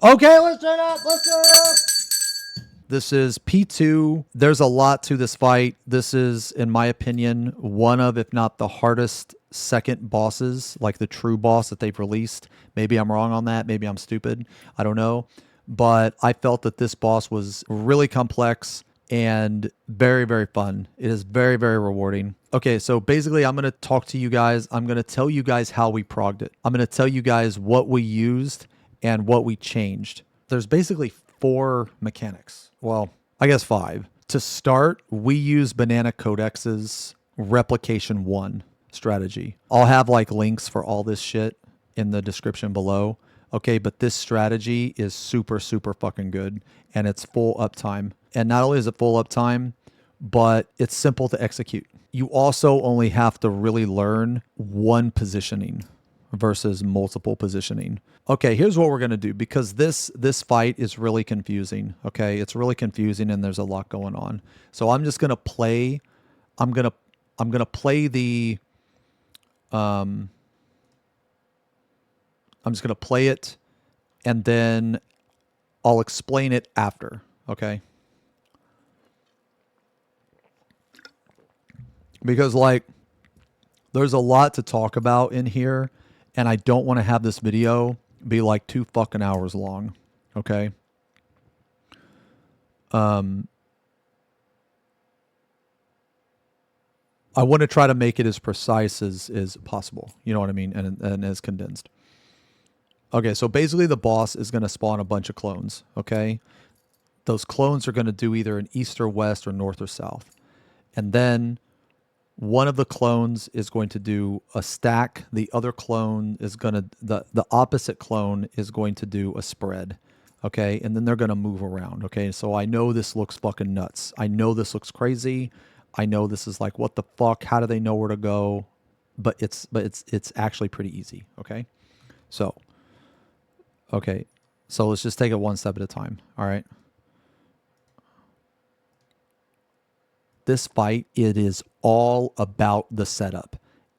Okay, let's turn up. Let's turn up. This is P2. There's a lot to this fight. This is, in my opinion, one of, if not the hardest second bosses, like the true boss that they've released. Maybe I'm wrong on that. Maybe I'm stupid. I don't know. But I felt that this boss was really complex and very, very fun. It is very, very rewarding. Okay, so basically I'm going to talk to you guys. I'm going to tell you guys how we progged it. I'm going to tell you guys what we used and what we changed. There's basically 4 mechanics. Well, I guess 5. To start, we use Banana Codex's Replication 1 strategy. I'll have like links for all this shit in the description below. Okay, but this strategy is super, super fucking good, and it's full uptime. And not only is it full uptime, but it's simple to execute. You also only have to really learn one positioning versus multiple positioning. Okay, here's what we're going to do, because this fight is really confusing. Okay, it's really confusing and there's a lot going on. So I'm just going to play I'm going to play the I'm just going to play it and then I'll explain it after, okay? Because like there's a lot to talk about in here, and I don't want to have this video be like 2 fucking hours long, okay? I want to try to make it as precise as possible, you know what I mean, and as condensed. Okay, so basically the boss is going to spawn a bunch of clones, okay? Those clones are going to do either an east or west or north or south. And then one of the clones is going to do a stack. The other clone is going to, the opposite clone is going to do a spread, okay? And then they're going to move around, okay? So I know this looks fucking nuts. I know this looks crazy. I know this is like, what the fuck? How do they know where to go? But it's actually pretty easy, okay? So, okay. So let's just take it one step at a time, all right? This fight, it is all about the setup.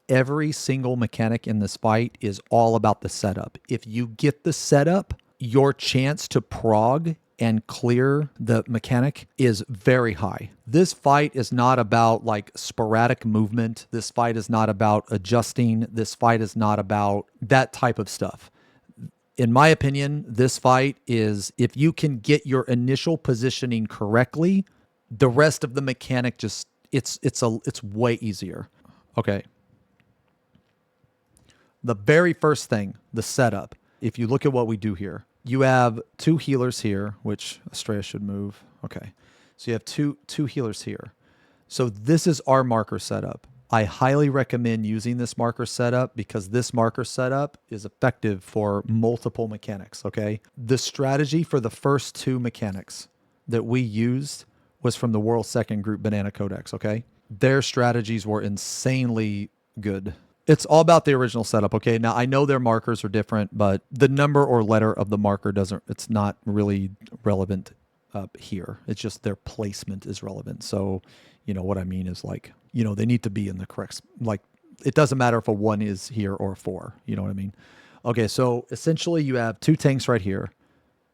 Every single mechanic in this fight is all about the setup. If you get the setup, your chance to prog and clear the mechanic is very high. This fight is not about like sporadic movement. This fight is not about adjusting. This fight is not about that type of stuff. In my opinion, this fight is, if you can get your initial positioning correctly, the rest of the mechanic just, it's way easier. Okay. The very first thing, the setup. If you look at what we do here, you have 2 healers here, which Estrella should move. Okay. So you have two healers here. So this is our marker setup. I highly recommend using this marker setup because this marker setup is effective for multiple mechanics, okay? The strategy for the first 2 mechanics that we used was from the World Second Group Banana Codex, okay? Their strategies were insanely good. It's all about the original setup, okay? Now, I know their markers are different, but the number or letter of the marker it's not really relevant here. It's just their placement is relevant. So, you know, what I mean is like, you know, they need to be in the correct, like, it doesn't matter if a 1 is here or a 4, you know what I mean? Okay, so essentially you have 2 tanks right here,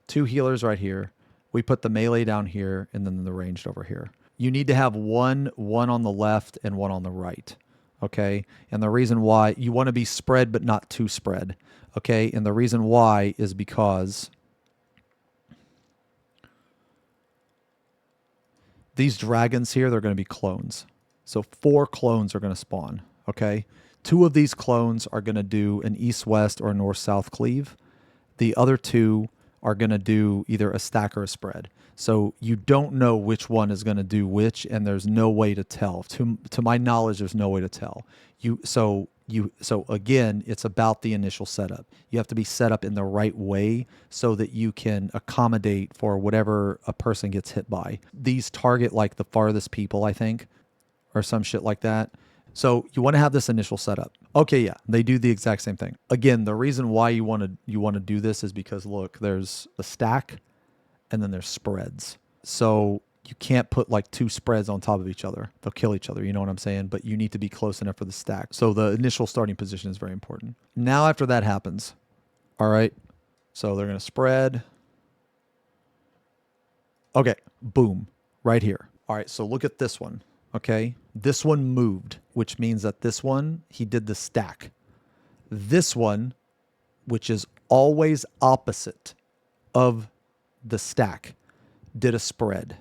2 healers right here. We put the melee down here and then the ranged over here. You need to have one on the left and 1 on the right. Okay. And the reason why you want to be spread, but not too spread. Okay. And the reason why is because these dragons here, they're going to be clones. So 4 clones are going to spawn. Okay. 2 of these clones are going to do an east-west or north-south cleave. The other 2 are going to do either a stack or a spread. So you don't know which one is going to do which, and there's no way to tell. To my knowledge, there's no way to tell. So again, it's about the initial setup. You have to be set up in the right way so that you can accommodate for whatever a person gets hit by. These target like the farthest people, I think, or some shit like that. So you want to have this initial setup. Okay, yeah, they do the exact same thing. Again, the reason why you want to do this is because look, there's a stack and then there's spreads. So you can't put like 2 spreads on top of each other. They'll kill each other, you know what I'm saying? But you need to be close enough for the stack. So the initial starting position is very important. Now after that happens, all right, so they're going to spread. Okay, boom, right here. All right, so look at this one, okay? This one moved, which means that this one, he did the stack. This one, which is always opposite of the stack, did a spread,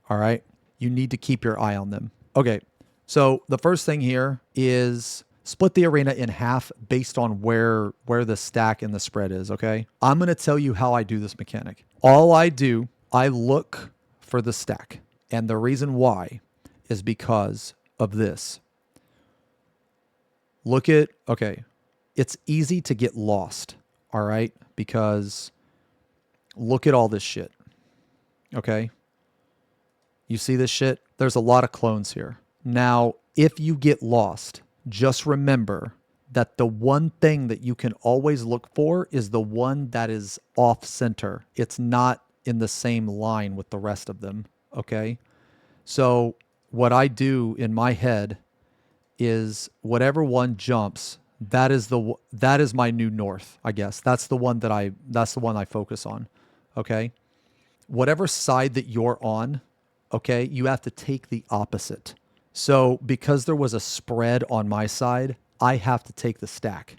all right? You need to keep your eye on them. Okay, so the first thing here is split the arena in half based on where the stack and the spread is, okay? I'm going to tell you how I do this mechanic. All I do, I look for the stack. And the reason why is because of this. Look at, okay, it's easy to get lost, all right? Because look at all this shit, okay? You see this shit? There's a lot of clones here. Now, if you get lost, just remember that the one thing that you can always look for is the one that is off center. It's not in the same line with the rest of them, okay? So what I do in my head is whatever one jumps, that is my new north, I guess. That's the one I focus on, okay? Whatever side that you're on, okay, you have to take the opposite. So because there was a spread on my side, I have to take the stack.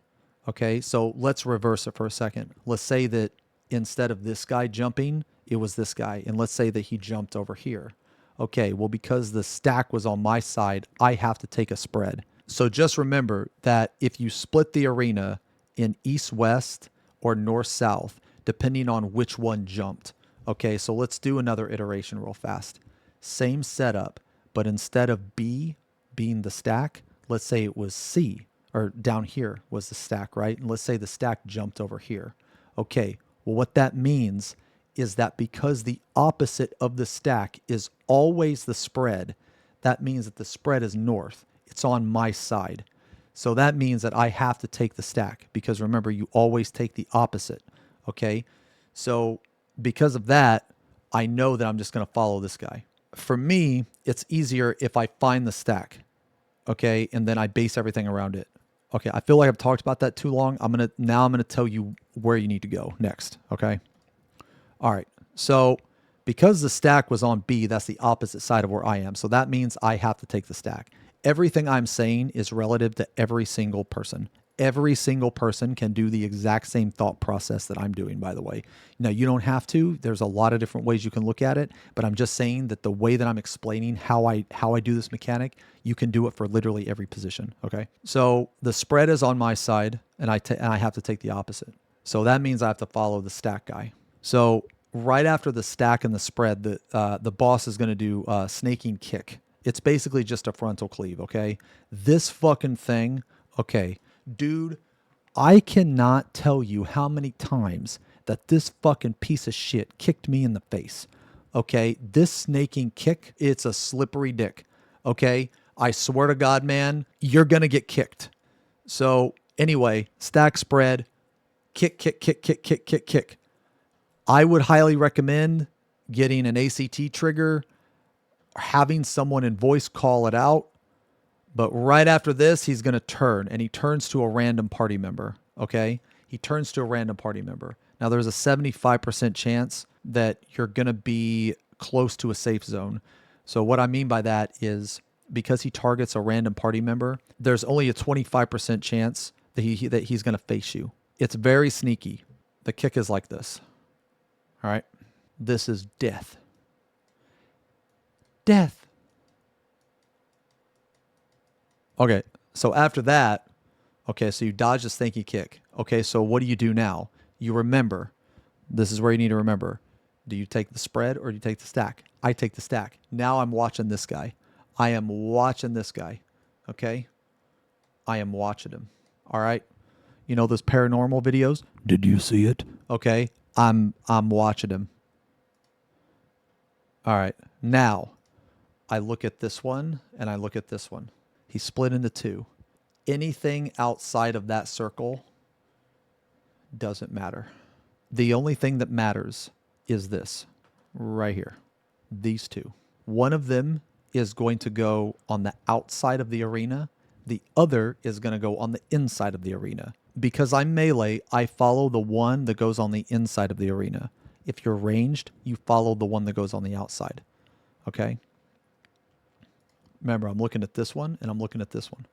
Okay, so let's reverse it for a second. Let's say that instead of this guy jumping, it was this guy. And let's say that he jumped over here. Okay, well, because the stack was on my side, I have to take a spread. So just remember that if you split the arena in east-west or north-south, depending on which one jumped. Okay, so let's do another iteration real fast. Same setup, but instead of B being the stack, let's say it was C, or down here was the stack, right? And let's say the stack jumped over here. Okay, well, what that means is that because the opposite of the stack is always the spread, that means that the spread is north. It's on my side. So that means that I have to take the stack because remember, you always take the opposite, okay? So because of that, I know that I'm just going to follow this guy. For me, it's easier if I find the stack, okay, and then I base everything around it. Okay, I feel like I've talked about that too long. I'm gonna tell you where you need to go next, okay? All right, so because the stack was on B, that's the opposite side of where I am. So that means I have to take the stack. Everything I'm saying is relative to every single person. Every single person can do the exact same thought process that I'm doing, by the way. Now, you don't have to. There's a lot of different ways you can look at it, but I'm just saying that the way that I'm explaining how I do this mechanic, you can do it for literally every position, okay? So the spread is on my side, and I have to take the opposite. So that means I have to follow the stack guy. So right after the stack and the spread, the boss is going to do snaking kick. It's basically just a frontal cleave, okay? This fucking thing, okay, dude, I cannot tell you how many times that this fucking piece of shit kicked me in the face, okay? This snaking kick, it's a slippery dick, okay? I swear to God, man, you're going to get kicked. So anyway, stack spread, kick, kick, kick, kick, kick, kick, kick. I would highly recommend getting an ACT trigger, having someone in voice call it out. But right after this, he's going to turn, and he turns to a random party member, okay? He turns to a random party member. Now, there's a 75% chance that you're going to be close to a safe zone. So what I mean by that is because he targets a random party member, there's only a 25% chance that he's going to face you. It's very sneaky. The kick is like this, all right? This is death. Death. Okay, so after that, okay, so you dodge the snaky kick. Okay, so what do you do now? You remember. This is where you need to remember. Do you take the spread or do you take the stack? I take the stack. Now I'm watching this guy. I am watching this guy, okay? I am watching him, all right? You know those paranormal videos? Did you see it? Okay, I'm watching him. All right, now I look at this one and I look at this one. He split into two. Anything outside of that circle doesn't matter. The only thing that matters is this right here. These two. One of them is going to go on the outside of the arena. The other is going to go on the inside of the arena. Because I'm melee, I follow the one that goes on the inside of the arena. if you're ranged, you follow the one that goes on the outside. Okay? Remember, I'm looking at this one, and I'm looking at this one.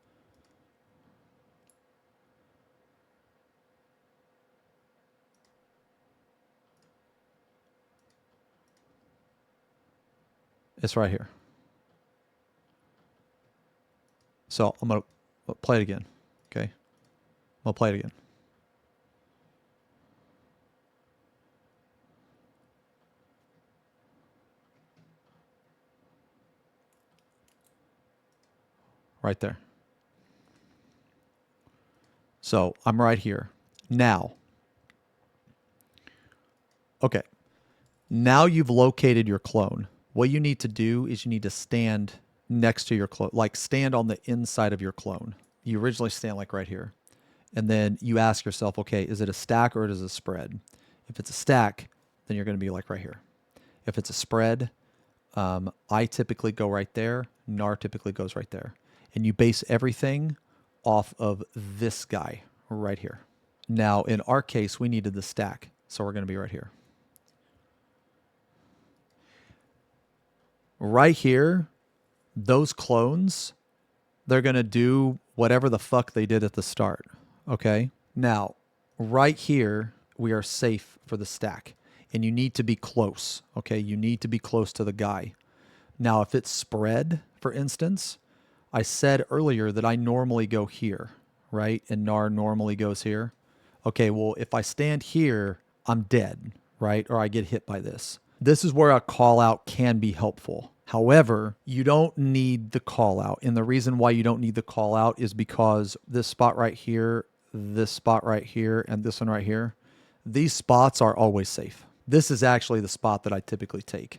It's right here. So I'm going to play it again. Okay? I'll play it again. Right there. So I'm right here. Now. Okay. Now you've located your clone. What you need to do is you need to stand next to your clone, like stand on the inside of your clone. You originally stand like right here. And then you ask yourself, okay, is it a stack or is it a spread? If it's a stack, then you're going to be like right here. If it's a spread, I typically go right there. NAR typically goes right there. And you base everything off of this guy right here. Now, in our case, we needed the stack. So we're going to be right here. Right here, those clones, they're going to do whatever the fuck they did at the start. Okay? Now, right here, we are safe for the stack. And you need to be close. Okay? You need to be close to the guy. Now, if it's spread, for instance, I said earlier that I normally go here, right? And NAR normally goes here. Okay, well, if I stand here, I'm dead, right? Or I get hit by this. This is where a call out can be helpful. However, you don't need the call out. And the reason why you don't need the call out is because this spot right here, this spot right here, and this one right here, these spots are always safe. This is actually the spot that I typically take.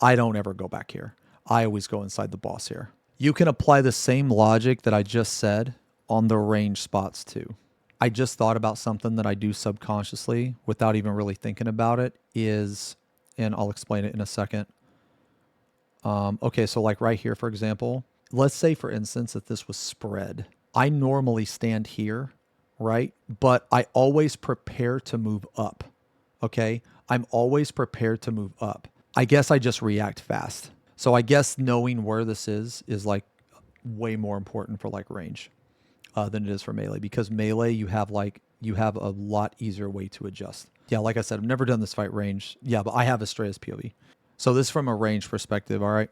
I don't ever go back here. I always go inside the boss here. You can apply the same logic that I just said on the range spots too. I just thought about something that I do subconsciously without even really thinking about it is, and I'll explain it in a second. Okay, so like right here, for example, let's say for instance that this was spread. I normally stand here, right? But I always prepare to move up, okay? I'm always prepared to move up. I guess I just react fast. So I guess knowing where this is like way more important for like range than it is for melee, because melee you have a lot easier way to adjust. Yeah, like I said, I've never done this fight range. Yeah, but I have a straight as POV. So this from a range perspective, all right?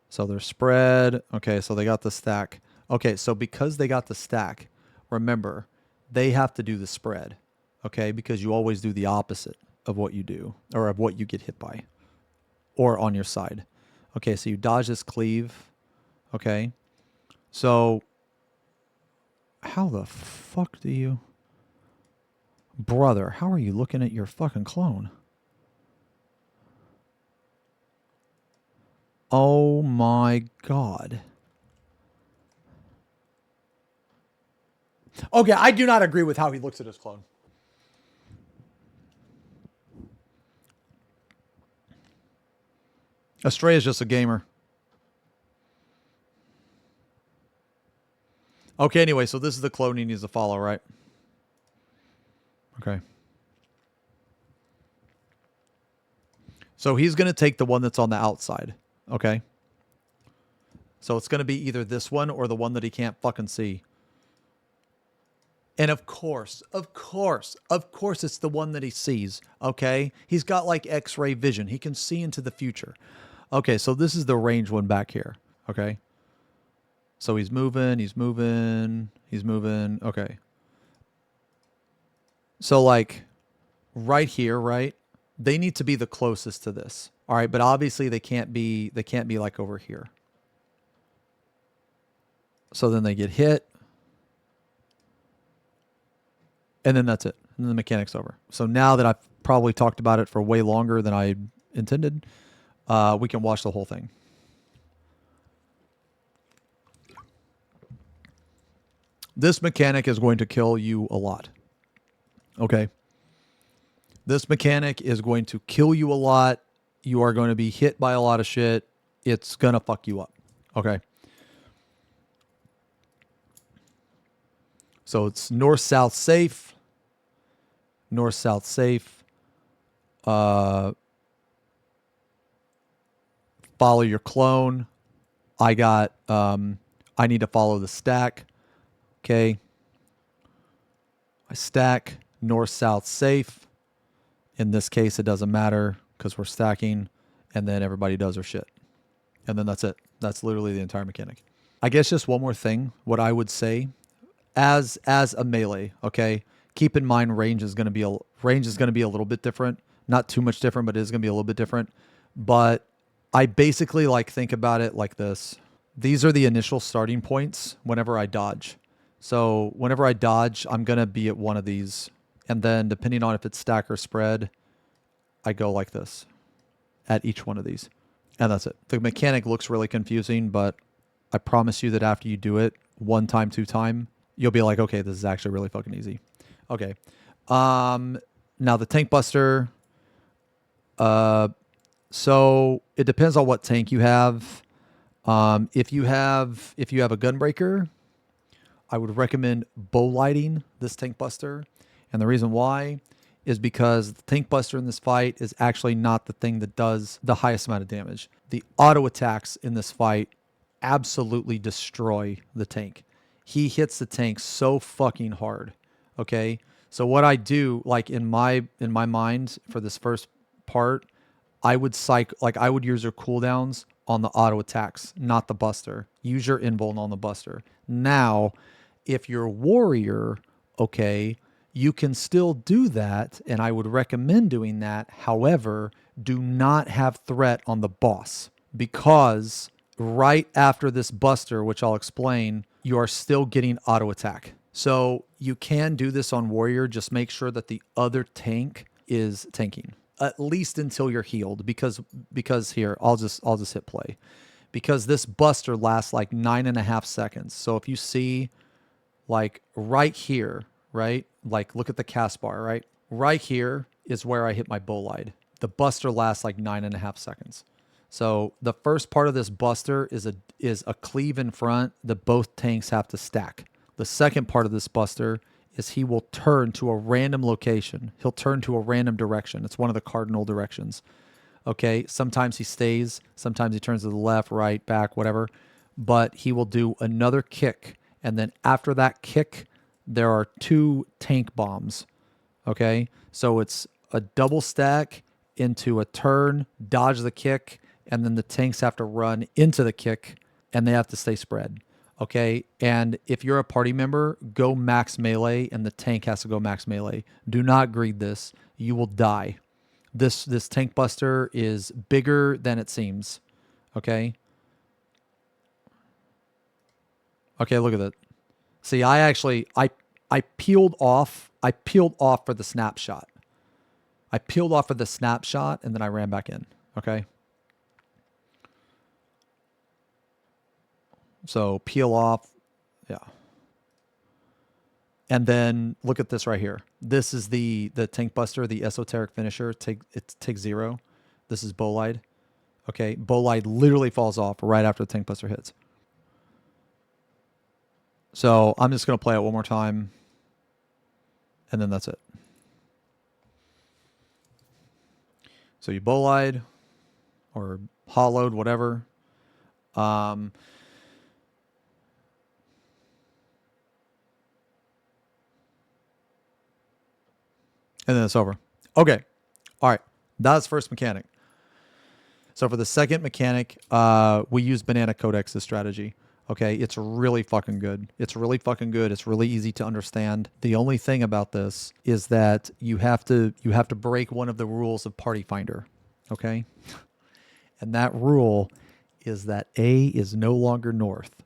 So they're spread. Okay, so they got the stack. Okay, so because they got the stack, remember, they have to do the spread, okay? Because you always do the opposite of what you do, or of what you get hit by, or on your side. Okay, so you dodge this cleave, okay? So how the fuck do you... Brother, how are you looking at your fucking clone? Oh my God. Okay, I do not agree with how he looks at his clone. Astray is just a gamer. Okay, anyway, so this is the clone he needs to follow, right? Okay. So he's going to take the one that's on the outside, okay? So it's going to be either this one or the one that he can't fucking see. And of course, it's the one that he sees, okay? He's got like X-ray vision. He can see into the future. Okay, so this is the range one back here, okay? So he's moving. Okay. So like right here, right? They need to be the closest to this. All right, but obviously they can't be like over here. So then they get hit. And then that's it. And then the mechanic's over. So now that I've probably talked about it for way longer than I intended, we can watch the whole thing. This mechanic is going to kill you a lot. Okay? This mechanic is going to kill you a lot. You are going to be hit by a lot of shit. It's going to fuck you up. Okay? So it's north-south safe. North-south safe. follow your clone. I got, I need to follow the stack. Okay. I stack north, south, safe. In this case, it doesn't matter because we're stacking, and then everybody does their shit. And then that's it. That's literally the entire mechanic. I guess just one more thing, what I would say as a melee, okay? Keep in mind range is going to be a little bit different. Not too much different, but it is going to be a little bit different. But I basically like think about it like this. These are the initial starting points whenever I dodge. So whenever I dodge, I'm going to be at one of these. And then depending on if it's stack or spread, I go like this at each one of these. And that's it. The mechanic looks really confusing, but I promise you that after you do it 1 time, 2 time, you'll be like, okay, this is actually really fucking easy. Okay. Now the tank buster. So it depends on what tank you have. If you have a gunbreaker, I would recommend bow lighting this tank buster. And the reason why is because the tank buster in this fight is actually not the thing that does the highest amount of damage. The auto attacks in this fight absolutely destroy the tank. He hits the tank so fucking hard. Okay. So what I do, like in my mind for this first part, I would use your cooldowns on the auto attacks, not the buster. Use your invuln on the buster. Now, if you're a warrior, okay, you can still do that, and I would recommend doing that. However, do not have threat on the boss, because right after this buster, which I'll explain, you are still getting auto attack. So you can do this on warrior. Just make sure that the other tank is tanking, at least until you're healed, because here, I'll just hit play, because this buster lasts like 9.5 seconds. So if you see like right here, right? Like look at the cast bar, right? Right here is where I hit my bolide. The buster lasts like 9.5 seconds. So the first part of this buster is a cleave in front that both tanks have to stack. The second part of this buster is he will turn to a random location. He'll turn to a random direction. It's one of the cardinal directions. Okay, sometimes he stays, sometimes he turns to the left, right, back, whatever. But he will do another kick. And then after that kick, there are 2 tank bombs. Okay, so it's a double stack into a turn, dodge the kick, and then the tanks have to run into the kick, and they have to stay spread. Okay, and if you're a party member, go max melee, and the tank has to go max melee. Do not greed this. You will die. This tank buster is bigger than it seems. Okay. Okay, look at that. See, I peeled off for the snapshot. I peeled off for the snapshot, and then I ran back in. Okay. So peel off, yeah. And then look at this right here. This is the tank buster, the esoteric finisher. It takes 0. This is bolide. Okay, bolide literally falls off right after the tank buster hits. So I'm just gonna play it one more time, and then that's it. So you bolide or hollowed, whatever. And then it's over. Okay. All right. That's first mechanic. So for the second mechanic, we use Banana Codex as strategy. Okay. It's really fucking good. It's really fucking good. It's really easy to understand. The only thing about this is that you have to break one of the rules of Party Finder. Okay. And that rule is that A is no longer north.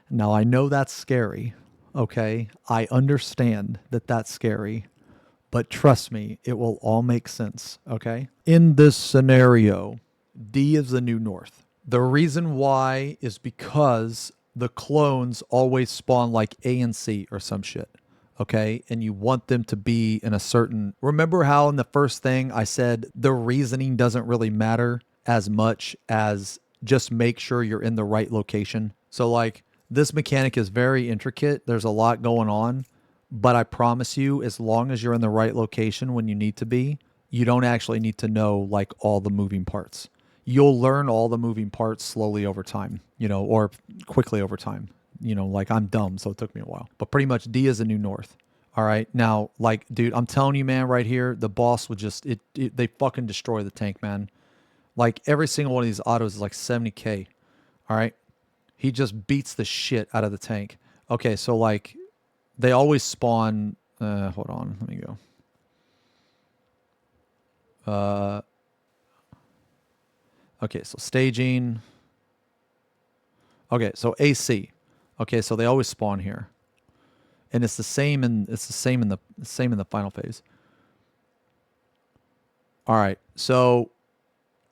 Now I know that's scary. Okay, I understand that that's scary, but trust me, it will all make sense, okay? In this scenario, D is the new north. The reason why is because the clones always spawn like A and C or some shit, okay? And you want them to be in a certain... Remember how in the first thing I said the reasoning doesn't really matter as much as just make sure you're in the right location? So like... This mechanic is very intricate. There's a lot going on, But I promise you, as long as you're in the right location when you need to be, you don't actually need to know like all the moving parts. You'll learn all the moving parts slowly over time, you know, or quickly over time. You know, like I'm dumb, so it took me a while. But pretty much D is the new north. All right. Now, like, dude, I'm telling you, man, right here, the boss would just, they fucking destroy the tank, man. Like, every single one of these autos is like 70K. All right. He just beats the shit out of the tank. Okay. So, like, they always spawn. Hold on. Let me go. Okay. So, staging. Okay. So, AC. Okay. So, they always spawn here. And it's the same in the final phase. All right. So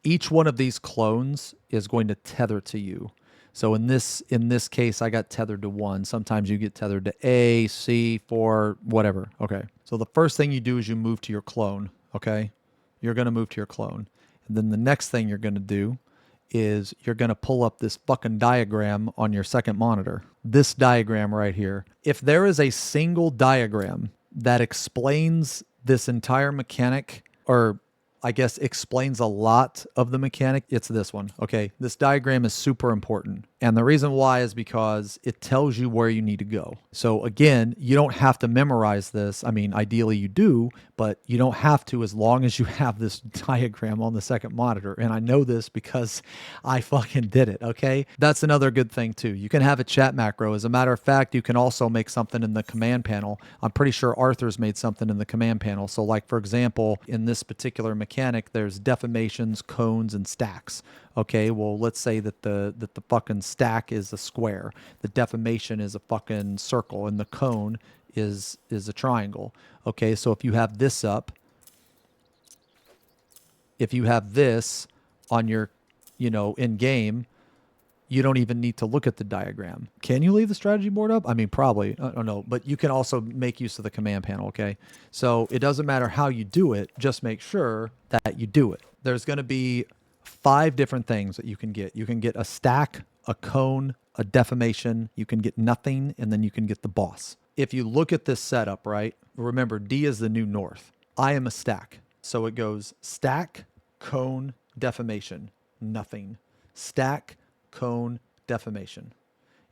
each one of these clones is going to tether to you. So in this case, I got tethered to 1. Sometimes you get tethered to A, C, 4, whatever. Okay. So the first thing you do is you move to your clone. Okay. You're going to move to your clone. And then the next thing you're going to do is you're going to pull up this fucking diagram on your second monitor. This diagram right here. If there is a single diagram that explains this entire mechanic, or I guess explains a lot of the mechanic, it's this one. Okay, this diagram is super important. And the reason why is because it tells you where you need to go. So again, you don't have to memorize this. I mean, ideally you do, but you don't have to as long as you have this diagram on the second monitor. And I know this because I fucking did it, okay? That's another good thing too. You can have a chat macro. As a matter of fact, you can also make something in the command panel. I'm pretty sure Arthur's made something in the command panel. So like, for example, in this particular mechanic, there's deformations, cones, and stacks. Okay, well, let's say that the fucking stack is a square, the deformation is a fucking circle, and the cone is a triangle. Okay, so if you have this up, if you have this on your, you know, in game, you don't even need to look at the diagram. Can you leave the strategy board up? I mean, probably. I don't know. But you can also make use of the command panel, okay? So it doesn't matter how you do it. Just make sure that you do it. There's going to be 5 different things that you can get. You can get a stack, a cone, a deformation. You can get nothing, and then you can get the boss. If you look at this setup, right, remember, D is the new north. I am a stack. So it goes stack, cone, deformation, nothing. Stack, cone, deformation.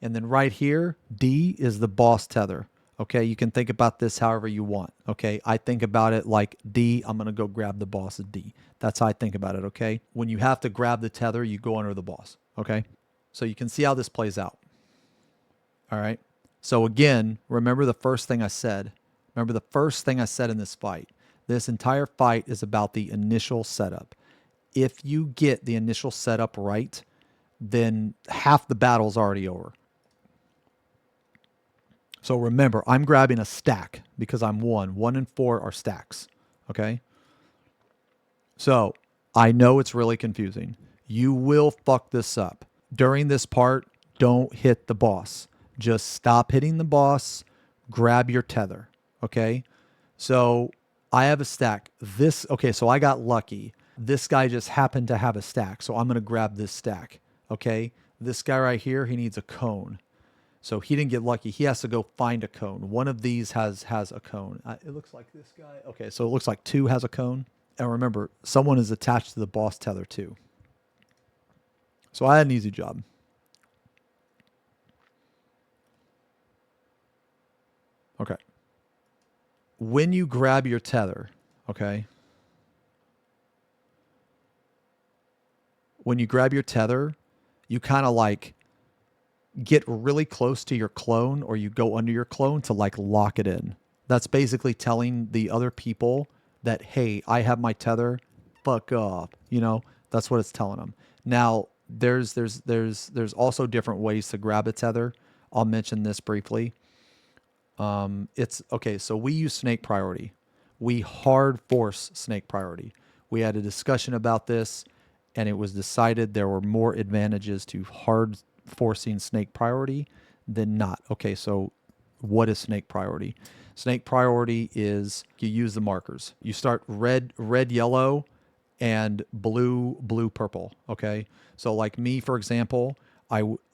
And then right here, D is the boss tether. Okay, you can think about this however you want. Okay, I think about it like D, I'm going to go grab the boss of D. That's how I think about it, okay? When you have to grab the tether, you go under the boss, okay? So you can see how this plays out. All right? So again, remember the first thing I said. Remember the first thing I said in this fight. This entire fight is about the initial setup. If you get the initial setup right, then half the battle's already over. So remember, I'm grabbing a stack because I'm 1. 1 and 4 are stacks, okay? So I know it's really confusing. You will fuck this up. During this part, don't hit the boss. Just stop hitting the boss, grab your tether, okay? So I have a stack. Okay, so I got lucky. This guy just happened to have a stack, so I'm going to grab this stack, okay? This guy right here, he needs a cone. So he didn't get lucky. He has to go find a cone. One of these has a cone. It looks like this guy. Okay, so it looks like 2 has a cone. And remember, someone is attached to the boss tether too. So I had an easy job. Okay. When you grab your tether, okay? When you grab your tether, you kind of like get really close to your clone, or you go under your clone to like lock it in. That's basically telling the other people that, hey, I have my tether, fuck off. You know, that's what it's telling them. Now, there's also different ways to grab a tether. I'll mention this briefly. It's okay. So we use snake priority. We hard force snake priority. We had a discussion about this, and it was decided there were more advantages to hard forcing snake priority than not. Okay, so what is snake priority? Snake priority is you use the markers. You start red, yellow, and blue, purple. Okay, so like me, for example,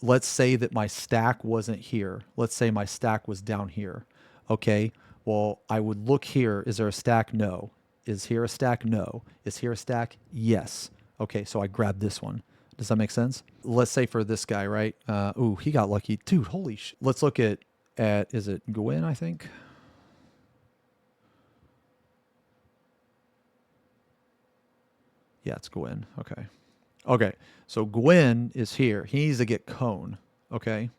let's say that my stack wasn't here. Let's say my stack was down here. Okay, Well, I would look here. Is there a stack? No. Is here a stack? No. Is here a stack? Yes. Okay, so I grab this one. Does that make sense? Let's say for this guy, right? Ooh, he got lucky. Dude, holy shit. Let's look at, is it Gwen, I think? Yeah, it's Gwen. Okay. Okay, so Gwen is here. He needs to get cone. Okay.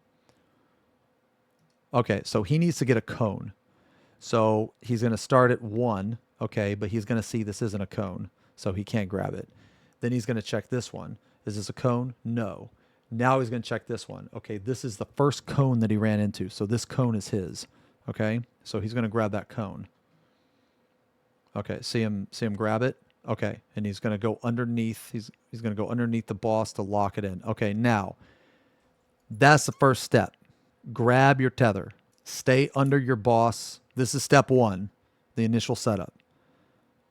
Okay, so he needs to get a cone. So he's going to start at 1, okay, but he's going to see this isn't a cone, so he can't grab it. Then he's going to check this one. Is this a cone? No. Now he's going to check this one. Okay, this is the first cone that he ran into, so this cone is his. Okay, so he's going to grab that cone. Okay, see him grab it? Okay, and he's going to go underneath. He's going to go underneath the boss to lock it in. Okay, now that's the first step. Grab your tether. Stay under your boss. This is step 1, the initial setup.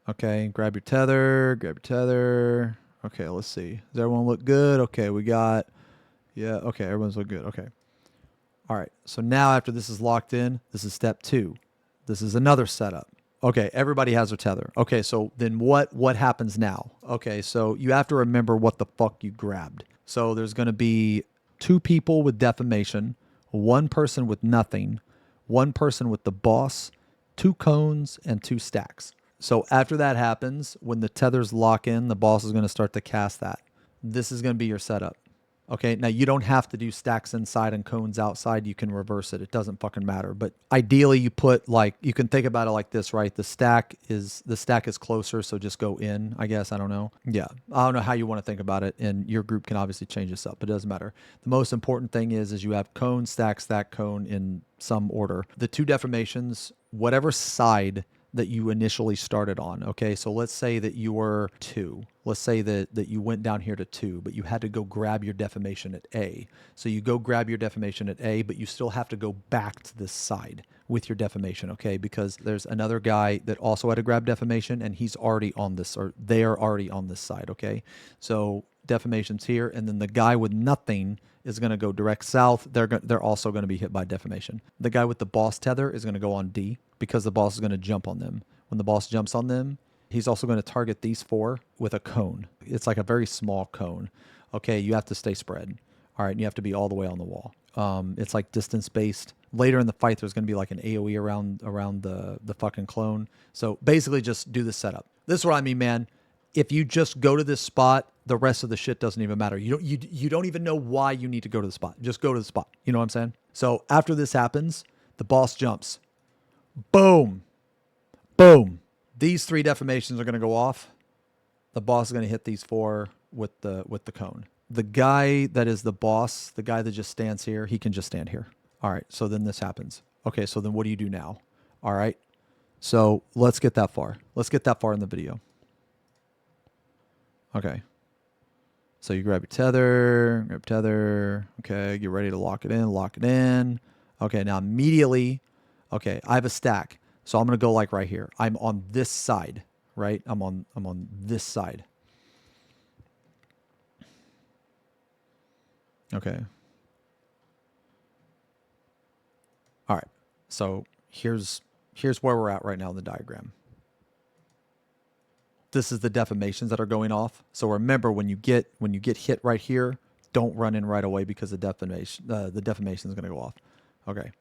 Okay, grab your tether, grab your tether. Okay, let's see. Does everyone look good? Okay, we got, yeah, okay, everyone's look good. Okay. All right, so now after this is locked in, this is step 2. This is another setup. Okay, everybody has their tether. Okay, so then what happens now? Okay, so you have to remember what the fuck you grabbed. So there's going to be 2 people with defamation, 1 person with nothing, 1 person with the boss, 2 cones, and 2 stacks. So after that happens, when the tethers lock in, the boss is going to start to cast that. This is going to be your setup. Okay, now you don't have to do stacks inside and cones outside. You can reverse it. It doesn't fucking matter. But ideally you put like, you can think about it like this, right? The stack is closer, so just go in, I guess. I don't know. Yeah, I don't know how you want to think about it, and your group can obviously change this up, but it doesn't matter. The most important thing is you have cone, stack, stack, cone in some order. The 2 deformations, whatever side that you initially started on. Okay, so let's say that you were 2. Let's say that you went down here to 2, but you had to go grab your deformation at A. So you go grab your deformation at A, but you still have to go back to this side with your deformation, okay? Because there's another guy that also had to grab deformation, and he's already on this, or they are already on this side, okay? So deformation's here, and then the guy with nothing is going to go direct south. They're also going to be hit by deformation. The guy with the boss tether is going to go on D because the boss is going to jump on them. When the boss jumps on them, he's also going to target these 4 with a cone. It's like a very small cone. Okay, you have to stay spread. All right, and you have to be all the way on the wall. It's like distance based. Later in the fight, there's going to be like an AoE around the fucking clone. So basically just do the setup. This is what I mean, man. If you just go to this spot, the rest of the shit doesn't even matter. You don't even know why you need to go to the spot. Just go to the spot. You know what I'm saying? So after this happens, the boss jumps. Boom. Boom. These 3 deformations are going to go off. The boss is going to hit these 4 with the cone. The guy that is the boss, the guy that just stands here, he can just stand here. All right, so then this happens. Okay, so then what do you do now? All right, so let's get that far. Let's get that far in the video. Okay. So you grab your tether. Okay, get ready to lock it in. Okay, now immediately, okay, I have a stack. So I'm going to go like right here. I'm on this side, right? I'm on this side. Okay. All right. So here's where we're at right now in the diagram. This is the deformations that are going off. So remember, when you get hit right here, don't run in right away because the deformation is going to go off. Okay.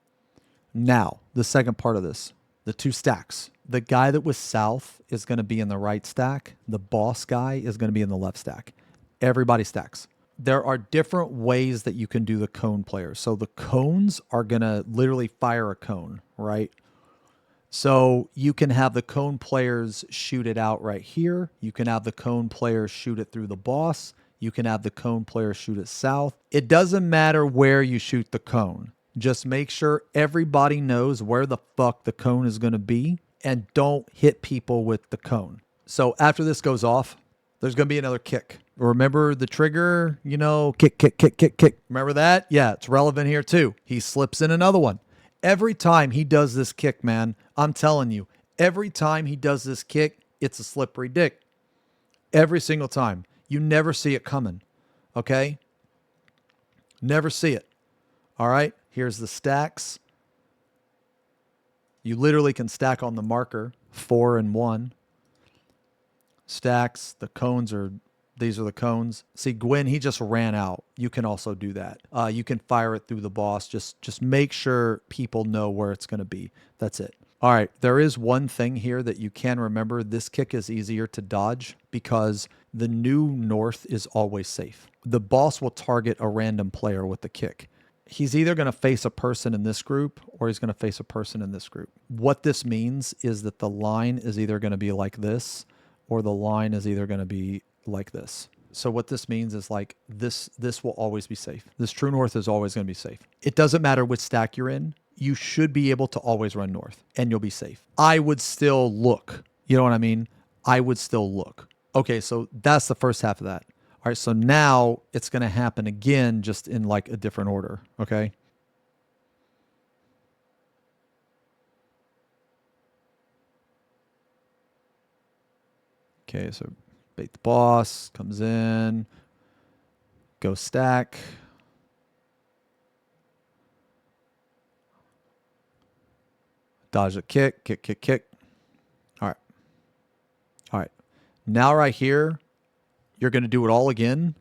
Now, the second part of this, the 2 stacks. The guy that was south is going to be in the right stack. The boss guy is going to be in the left stack. Everybody stacks. There are different ways that you can do the cone players. So the cones are going to literally fire a cone, right? So you can have the cone players shoot it out right here. You can have the cone players shoot it through the boss. You can have the cone players shoot it south. It doesn't matter where you shoot the cone. Just make sure everybody knows where the fuck the cone is going to be, and don't hit people with the cone. So after this goes off, there's going to be another kick. Remember the trigger, you know, kick. Remember that? Yeah, it's relevant here too. He slips in another one. Every time he does this kick, man, I'm telling you, every time he does this kick, it's a slippery dick. Every single time. You never see it coming. Okay? Never see it. All right? Here's the stacks. You literally can stack on the marker 4 and 1. Stacks, the cones are, these are the cones. See, Gwen, he just ran out. You can also do that. You can fire it through the boss. Just make sure people know where it's going to be. That's it. All right, there is one thing here that you can remember. This kick is easier to dodge because the new north is always safe. The boss will target a random player with the kick. He's either going to face a person in this group or he's going to face a person in this group. What this means is that the line is either going to be like this or the line is either going to be like this. So what this means is like this will always be safe. This true north is always going to be safe. It doesn't matter which stack you're in. You should be able to always run north and you'll be safe. I would still look. You know what I mean? I would still look. Okay, so that's the first half of that. All right, so now it's going to happen again, just in like a different order, okay? Okay, so bait the boss, comes in, go stack. Dodge the kick, kick, kick, kick. All right. All right. Now right here, you're going to do it all again,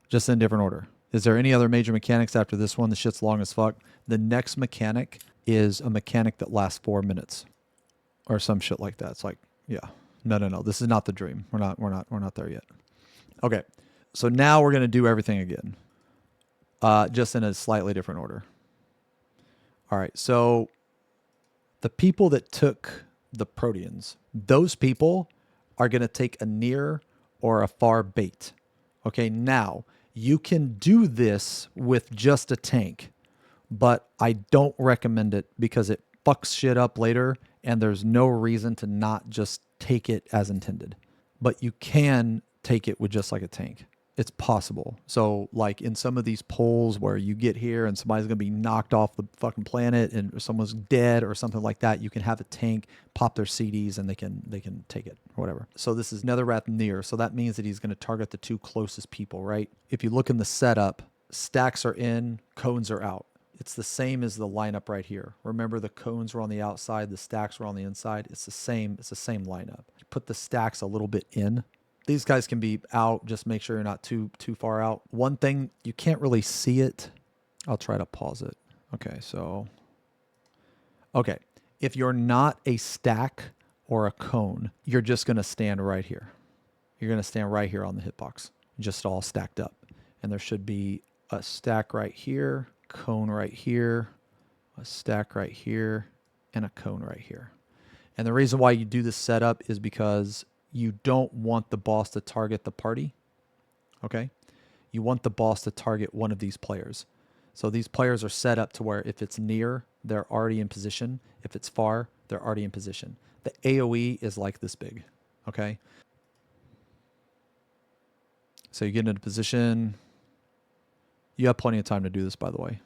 just in different order. Is there any other major mechanics after this one? The shit's long as fuck. The next mechanic is a mechanic that lasts 4 minutes or some shit like that. It's like, yeah, no. This is not the dream. We're not there yet. Okay. So now we're going to do everything again, just in a slightly different order. All right. So the people that took the Proteans, those people are going to take a near or a far bait. Okay, now you can do this with just a tank, but I don't recommend it because it fucks shit up later and there's no reason to not just take it as intended. But you can take it with just like a tank. It's possible. So like in some of these polls where you get here and somebody's going to be knocked off the fucking planet and someone's dead or something like that, you can have a tank pop their CDs and they can take it or whatever. So this is Netherrath near. So that means that he's going to target the 2 closest people, right? If you look in the setup, stacks are in, cones are out. It's the same as the lineup right here. Remember the cones were on the outside, the stacks were on the inside. It's the same lineup. You put the stacks a little bit in. These guys can be out. Just make sure you're not too far out. One thing, you can't really see it. I'll try to pause it. Okay, so. Okay, if you're not a stack or a cone, you're just going to stand right here. You're going to stand right here on the hitbox, just all stacked up. And there should be a stack right here, cone right here, a stack right here, and a cone right here. And the reason why you do this setup is because you don't want the boss to target the party, okay? You want the boss to target one of these players. So these players are set up to where if it's near, they're already in position. If it's far, they're already in position. The AoE is like this big, okay? So you get into position. You have plenty of time to do this, by the way.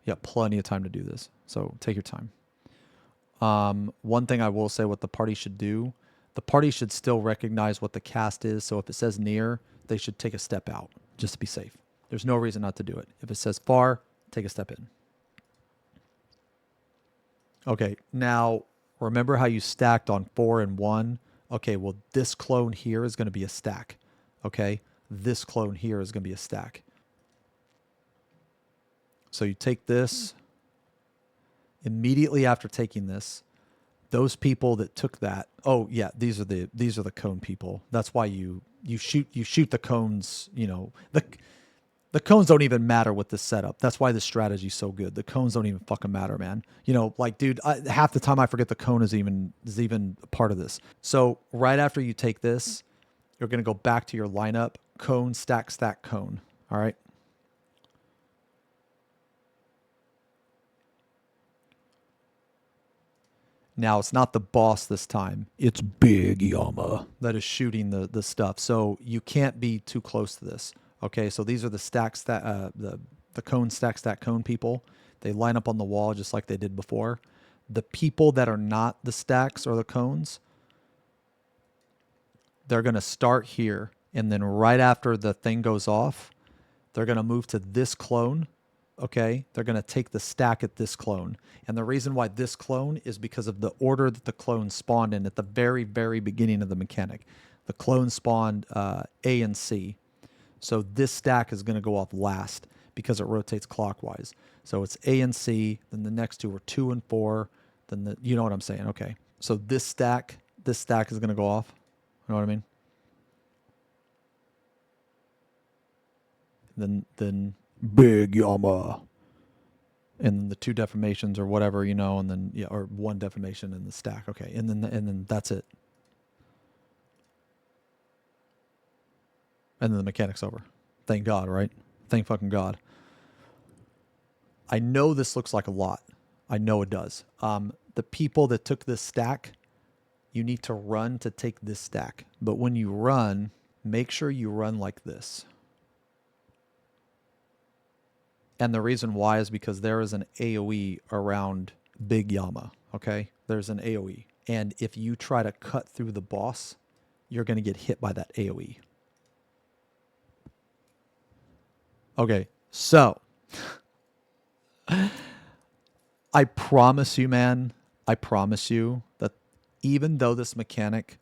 You have plenty of time to do this, so take your time. One thing I will say what the party should do, the party should still recognize what the cast is. So if it says near, they should take a step out just to be safe. There's no reason not to do it. If it says far, take a step in. Okay, now remember how you stacked on 4 and 1? Okay, well, this clone here is going to be a stack. Okay, this clone here is going to be a stack. So you take this. Immediately after taking this, those people that took that, oh yeah, these are the cone people. That's why you shoot the cones. You know, the cones don't even matter with this setup. That's why this strategy is so good. The cones don't even fucking matter, man. You know, like dude, half the time I forget the cone is even a part of this. So right after you take this, you're gonna go back to your lineup. Cone, stack, stack, cone. All right. Now, it's not the boss this time. It's Big Yama that is shooting the stuff. So you can't be too close to this. Okay, so these are the stacks that the cone stack cone people. They line up on the wall just like they did before. The people that are not the stacks or the cones, they're going to start here. And then right after the thing goes off, they're going to move to this clone okay, they're going to take the stack at this clone. And the reason why this clone is because of the order that the clone spawned in at the very, very beginning of the mechanic. The clone spawned A and C. So this stack is going to go off last because it rotates clockwise. So it's A and C, then the next two are 2 and 4, then the, you know what I'm saying? Okay. So this stack is going to go off. You know what I mean? Then Big Yama. And then the 2 deformations or whatever, you know, and then yeah, or 1 deformation in the stack. Okay. And then that's it. And then the mechanic's over. Thank God, right? Thank fucking God. I know this looks like a lot. I know it does. The people that took this stack, you need to run to take this stack. But when you run, make sure you run like this. And the reason why is because there is an AoE around Big Yama, okay? There's an AoE. And if you try to cut through the boss, you're going to get hit by that AoE. Okay, so I promise you, man, I promise you that even though this mechanic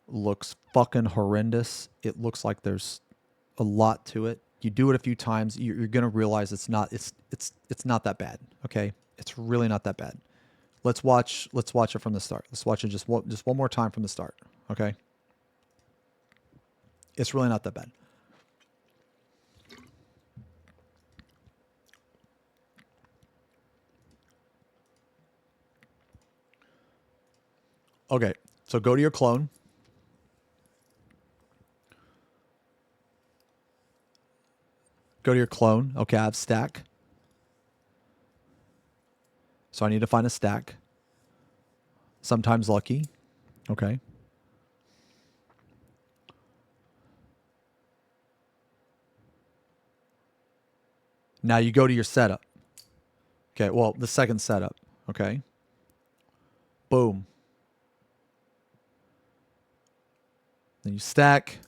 looks fucking horrendous, it looks like there's a lot to it. You do it a few times, you're gonna realize it's not not that bad. Okay, it's really not that bad. Let's watch it from the start. Let's watch it just one more time from the start. Okay, it's really not that bad. Okay, so go to your clone. Go to your clone. Okay, I have stack. So I need to find a stack. Sometimes lucky. Okay. Now you go to your setup. Okay, well, the second setup. Okay. Boom. Then you stack.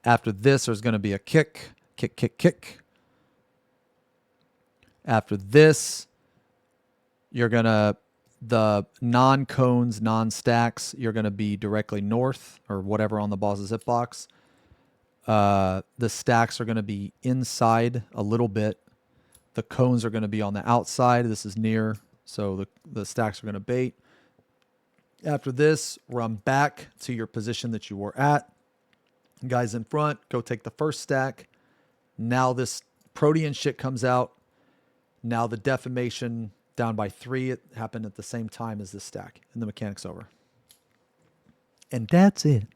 After this, there's going to be a kick. Kick, kick, kick. After this, you're going to, the non-cones, non-stacks, you're going to be directly north or whatever on the boss's hitbox. The stacks are going to be inside a little bit. The cones are going to be on the outside. This is near, so the stacks are going to bait. After this, run back to your position that you were at. Guys in front, go take the first stack. Now this Protean shit comes out. Now the deformation down by 3, it happened at the same time as this stack. And the mechanic's over. And that's it.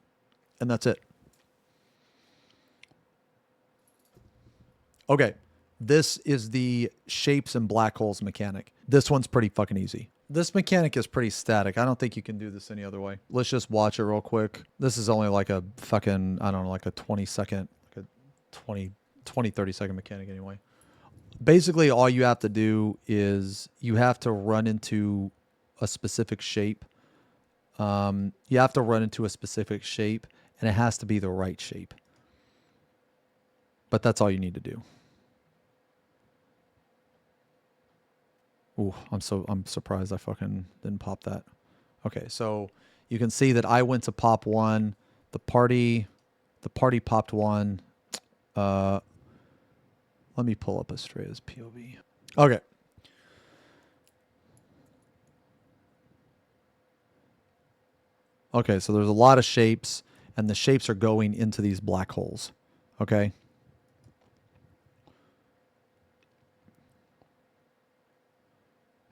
And that's it. Okay. This is the shapes and black holes mechanic. This one's pretty fucking easy. This mechanic is pretty static. I don't think you can do this any other way. Let's just watch it real quick. This is only like a fucking, I don't know, like a 20 second, like a 30 second mechanic anyway. Basically, all you have to do is you have to run into a specific shape. You have to run into a specific shape, and it has to be the right shape. But that's all you need to do. Ooh, I'm surprised I fucking didn't pop that. Okay, so you can see that I went to pop 1. The party popped 1. Let me pull up Estrella's POV. Okay. Okay, so there's a lot of shapes, and the shapes are going into these black holes. Okay.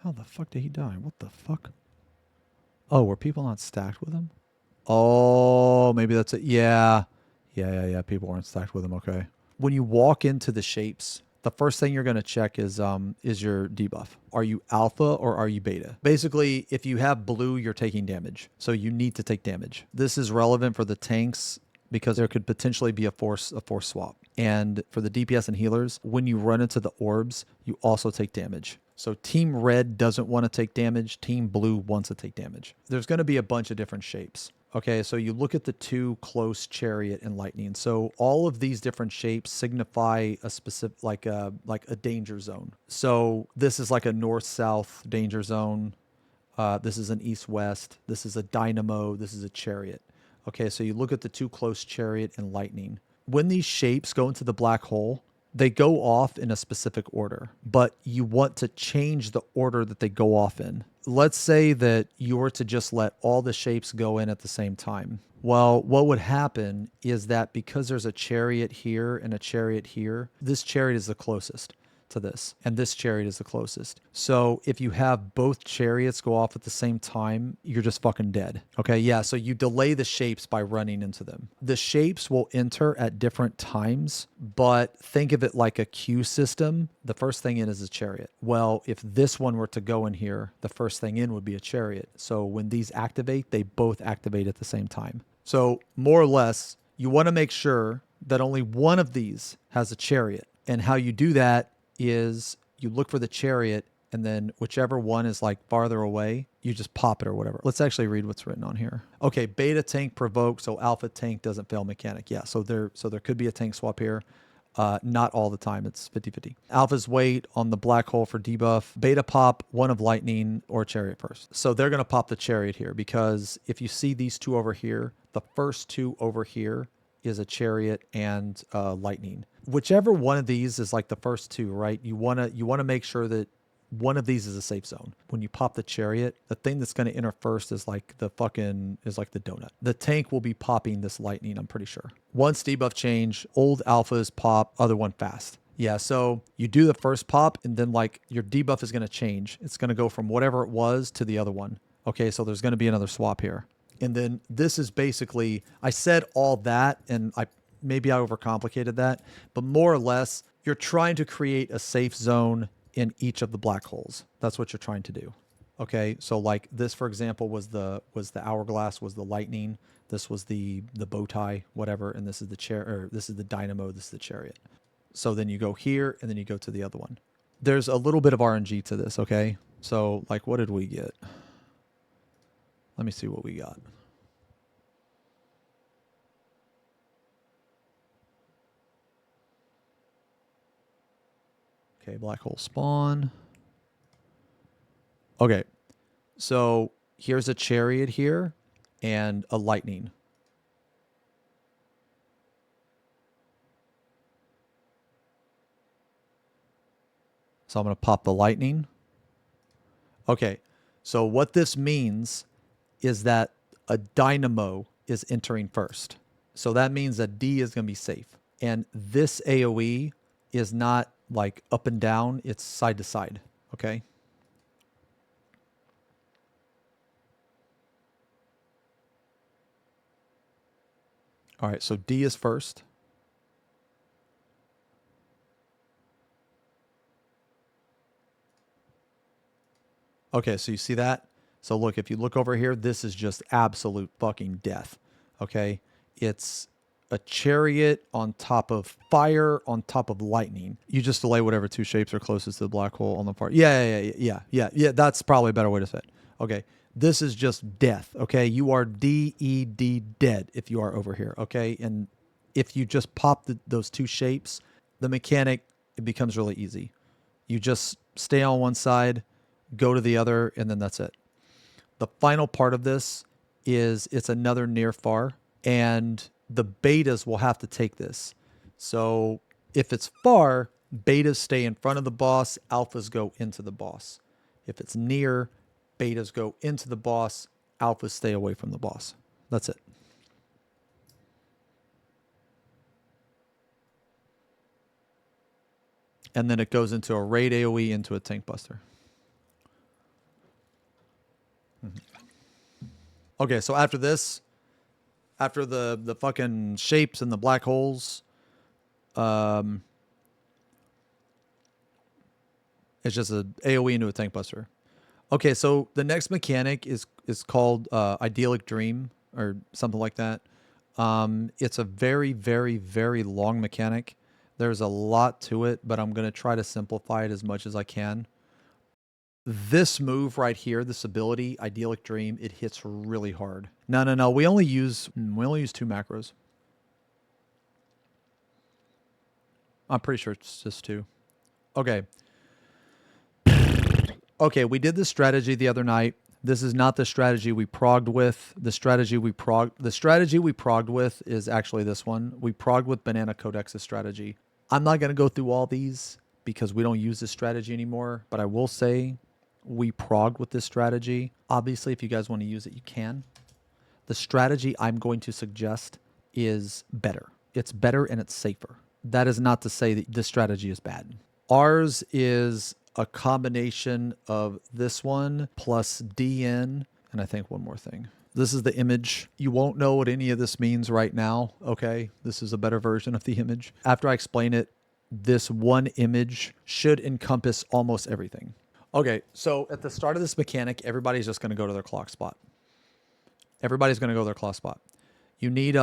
How the fuck did he die? What the fuck? Oh, were people not stacked with him? Oh, maybe that's it. Yeah. Yeah. People weren't stacked with him. Okay. When you walk into the shapes, the first thing you're going to check is your debuff. Are you alpha or are you beta? Basically, if you have blue, you're taking damage. So you need to take damage. This is relevant for the tanks because there could potentially be a force swap. And for the DPS and healers, when you run into the orbs, you also take damage. So Team Red doesn't want to take damage. Team Blue wants to take damage. There's going to be a bunch of different shapes. Okay, so you look at the two close chariot and lightning. So all of these different shapes signify a specific, like a danger zone. So this is like a north-south danger zone. This is an east-west. This is a dynamo. This is a chariot. Okay, so you look at the two close chariot and lightning. When these shapes go into the black hole, they go off in a specific order, but you want to change the order that they go off in. Let's say that you were to just let all the shapes go in at the same time. Well, what would happen is that because there's a chariot here and a chariot here, this chariot is the closest to this, and this chariot is the closest. So if you have both chariots go off at the same time, you're just fucking dead. Okay, yeah, so you delay the shapes by running into them. The shapes will enter at different times, but think of it like a queue system. The first thing in is a chariot. Well, if this one were to go in here, the first thing in would be a chariot. So when these activate, they both activate at the same time. So more or less, you want to make sure that only one of these has a chariot. And how you do that is you look for the chariot, and then whichever one is like farther away, you just pop it or whatever. Let's actually read what's written on here. Okay, beta tank provoked, so alpha tank doesn't fail mechanic. Yeah, so there could be a tank swap here. Not all the time, it's 50-50. Alpha's wait on the black hole for debuff. Beta pop one of lightning or chariot first. So they're gonna pop the chariot here because if you see these two over here, the first two over here is a chariot and lightning. Whichever one of these is like the first two, right? You wanna make sure that one of these is a safe zone. When you pop the chariot, the thing that's going to enter first is like the donut. The tank will be popping this lightning, I'm pretty sure. Once debuff change, old alphas pop, other one fast. Yeah, so you do the first pop and then like your debuff is going to change. It's going to go from whatever it was to the other one. Okay, so there's going to be another swap here. And then this is basically, I said all that and maybe I overcomplicated that, but more or less you're trying to create a safe zone in each of the black holes. That's what you're trying to do. Okay, so like this, for example, was the hourglass, was the lightning. This was the bow tie, whatever, and this is this is the dynamo, this is the chariot. So then you go here, and then you go to the other one. There's a little bit of RNG to this, okay? So like, what did we get? Let me see what we got. Okay, black hole spawn. Okay, so here's a chariot here and a lightning. So I'm going to pop the lightning. Okay, so what this means is that a dynamo is entering first. So that means that D is going to be safe. And this AoE is not like up and down, it's side to side, okay? All right, so D is first. Okay, so you see that? So look, if you look over here, this is just absolute fucking death, okay? It's a chariot on top of fire on top of lightning. You just delay whatever two shapes are closest to the black hole on the far. Yeah. That's probably a better way to say it. Okay. This is just death. Okay. You are DED dead if you are over here. Okay. And if you just pop those two shapes, the mechanic, it becomes really easy. You just stay on one side, go to the other, and then that's it. The final part of this is it's another near far, and the betas will have to take this. So if it's far, betas stay in front of the boss, alphas go into the boss. If it's near, betas go into the boss, alphas stay away from the boss. That's it. And then it goes into a raid AoE into a tank buster. Okay, so after this, after the fucking shapes and the black holes, it's just an AoE into a tank buster. Okay, so the next mechanic is called Idyllic Dream or something like that. It's a very, very, very long mechanic. There's a lot to it, but I'm going to try to simplify it as much as I can. This move right here, this ability, Idyllic Dream, it hits really hard. No. We only use 2 macros. I'm pretty sure it's just 2. Okay. Okay, we did this strategy the other night. This is not the strategy we progged with. The strategy we progged with is actually this one. We progged with Banana Codex's strategy. I'm not going to go through all these because we don't use this strategy anymore, but I will say we progged with this strategy. Obviously, if you guys want to use it, you can. The strategy I'm going to suggest is better. It's better and it's safer. That is not to say that this strategy is bad. Ours is a combination of this one plus DN, and I think one more thing. This is the image. You won't know what any of this means right now, okay? This is a better version of the image. After I explain it, this one image should encompass almost everything. Okay, so at the start of this mechanic, everybody's just going to go to their clock spot. Everybody's going to go to their clock spot. You need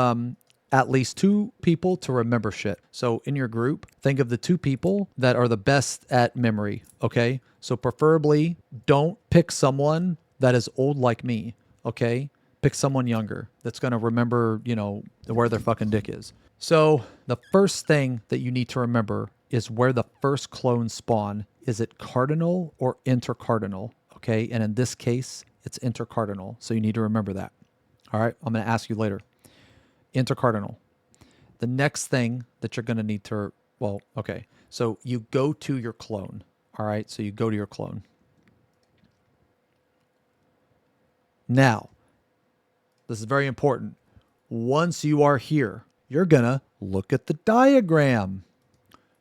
at least 2 people to remember shit. So in your group, think of the 2 people that are the best at memory, okay? So preferably don't pick someone that is old like me, okay? Pick someone younger that's going to remember, you know, where their fucking dick is. So the first thing that you need to remember is where the first clone spawn. Is it cardinal or intercardinal? Okay, and in this case, it's intercardinal. So you need to remember that. All right, I'm going to ask you later. Intercardinal. The next thing that you're going to need to, well, okay. So you go to your clone. All right, so you go to your clone. Now, this is very important. Once you are here, you're going to look at the diagram.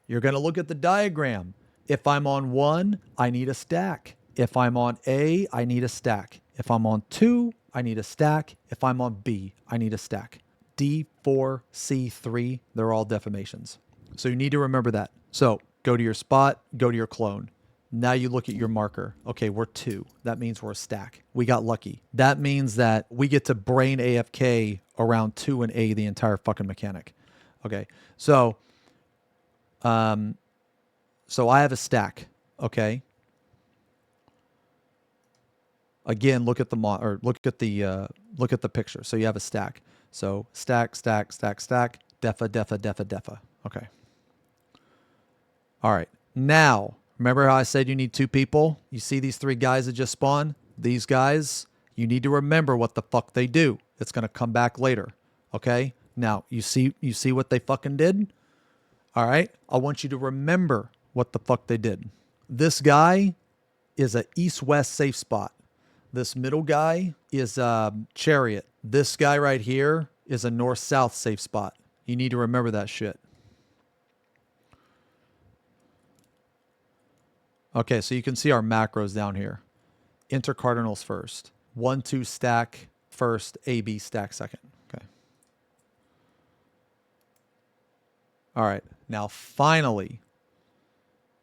You're going to look at the diagram. If I'm on 1, I need a stack. If I'm on A, I need a stack. If I'm on 2, I need a stack. If I'm on B, I need a stack. D, 4, C, 3, they're all deformations. So you need to remember that. So go to your spot, go to your clone. Now you look at your marker. Okay, we're 2. That means we're a stack. We got lucky. That means that we get to brain AFK around 2 and A the entire fucking mechanic. Okay, so I have a stack, okay? Again, look at the look at the picture. So you have a stack. So stack, stack, stack, stack, defa, defa, defa, defa. Okay. All right. Now, remember how I said you need 2 people? You see these 3 guys that just spawned? These guys, you need to remember what the fuck they do. It's going to come back later. Okay? Now, you see what they fucking did? All right? I want you to remember what the fuck they did. This guy is a east-west safe spot. This middle guy is a chariot. This guy right here is a north-south safe spot. You need to remember that shit. Okay, so you can see our macros down here. Intercardinals first. 1, 2 stack first, AB stack second. Okay. All right. Now, finally,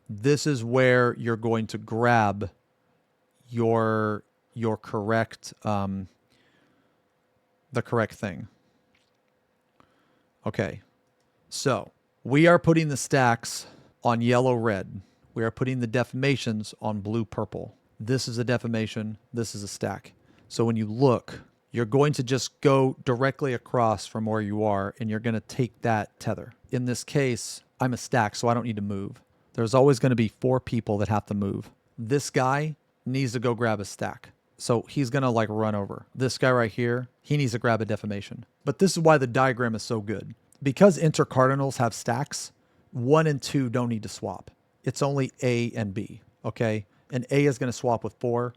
this is where you're going to grab your correct, the correct thing. Okay. So we are putting the stacks on yellow, red. We are putting the deformations on blue, purple. This is a deformation. This is a stack. So when you look, you're going to just go directly across from where you are, and you're going to take that tether. In this case, I'm a stack, so I don't need to move. There's always going to be 4 people that have to move. This guy needs to go grab a stack. So he's going to like run over. This guy right here, he needs to grab a deformation. But this is why the diagram is so good. Because intercardinals have stacks, 1 and 2 don't need to swap. It's only A and B, okay? And A is going to swap with 4.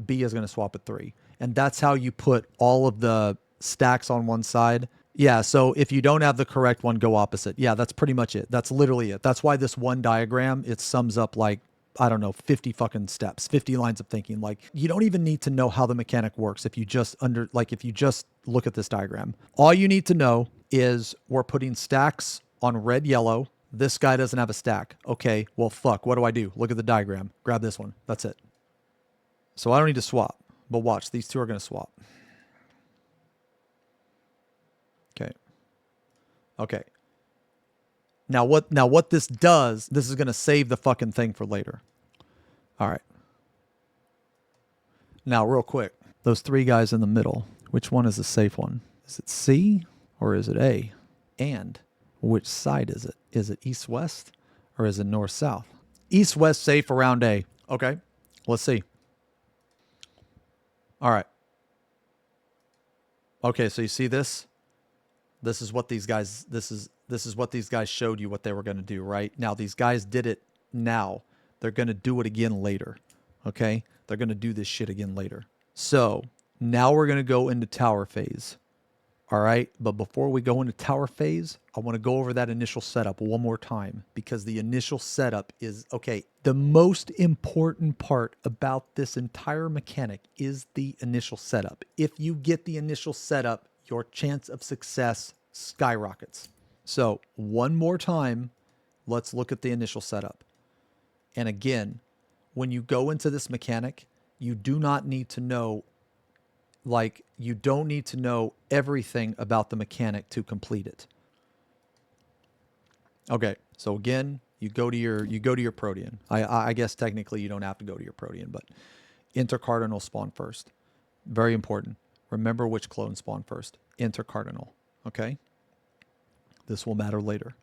B is going to swap with 3. And that's how you put all of the stacks on one side. Yeah, so if you don't have the correct one, go opposite. Yeah, that's pretty much it. That's literally it. That's why this one diagram, it sums up like, I don't know, 50 fucking steps, 50 lines of thinking. Like, you don't even need to know how the mechanic works if you just if you just look at this diagram. All you need to know is we're putting stacks on red, yellow. This guy doesn't have a stack. Okay, well, fuck, what do I do? Look at the diagram. Grab this one. That's it. So I don't need to swap. But watch, these 2 are going to swap. Okay. Okay. Now what this does, this is going to save the fucking thing for later. All right. Now, real quick, those three guys in the middle, which one is the safe one? Is it C or is it A? And which side is it? Is it east-west or is it north-south? East-west safe around A. Okay, let's see. All right. Okay, so you see this? This is what these guys, this is what these guys showed you what they were going to do, right? Now, these guys did it now. They're going to do it again later, okay? They're going to do this shit again later. So now we're going to go into tower phase, all right? But before we go into tower phase, I want to go over that initial setup one more time because the initial setup is, okay, the most important part about this entire mechanic is the initial setup. If you get the initial setup, your chance of success skyrockets. So one more time, let's look at the initial setup. And again, when you go into this mechanic, you do not need to know, like, you don't need to know everything about the mechanic to complete it. Okay, so again, you go to your Protean. I guess technically you don't have to go to your Protean, but intercardinal spawn first. Very important. Remember which clone spawn first. Intercardinal. Okay? This will matter later.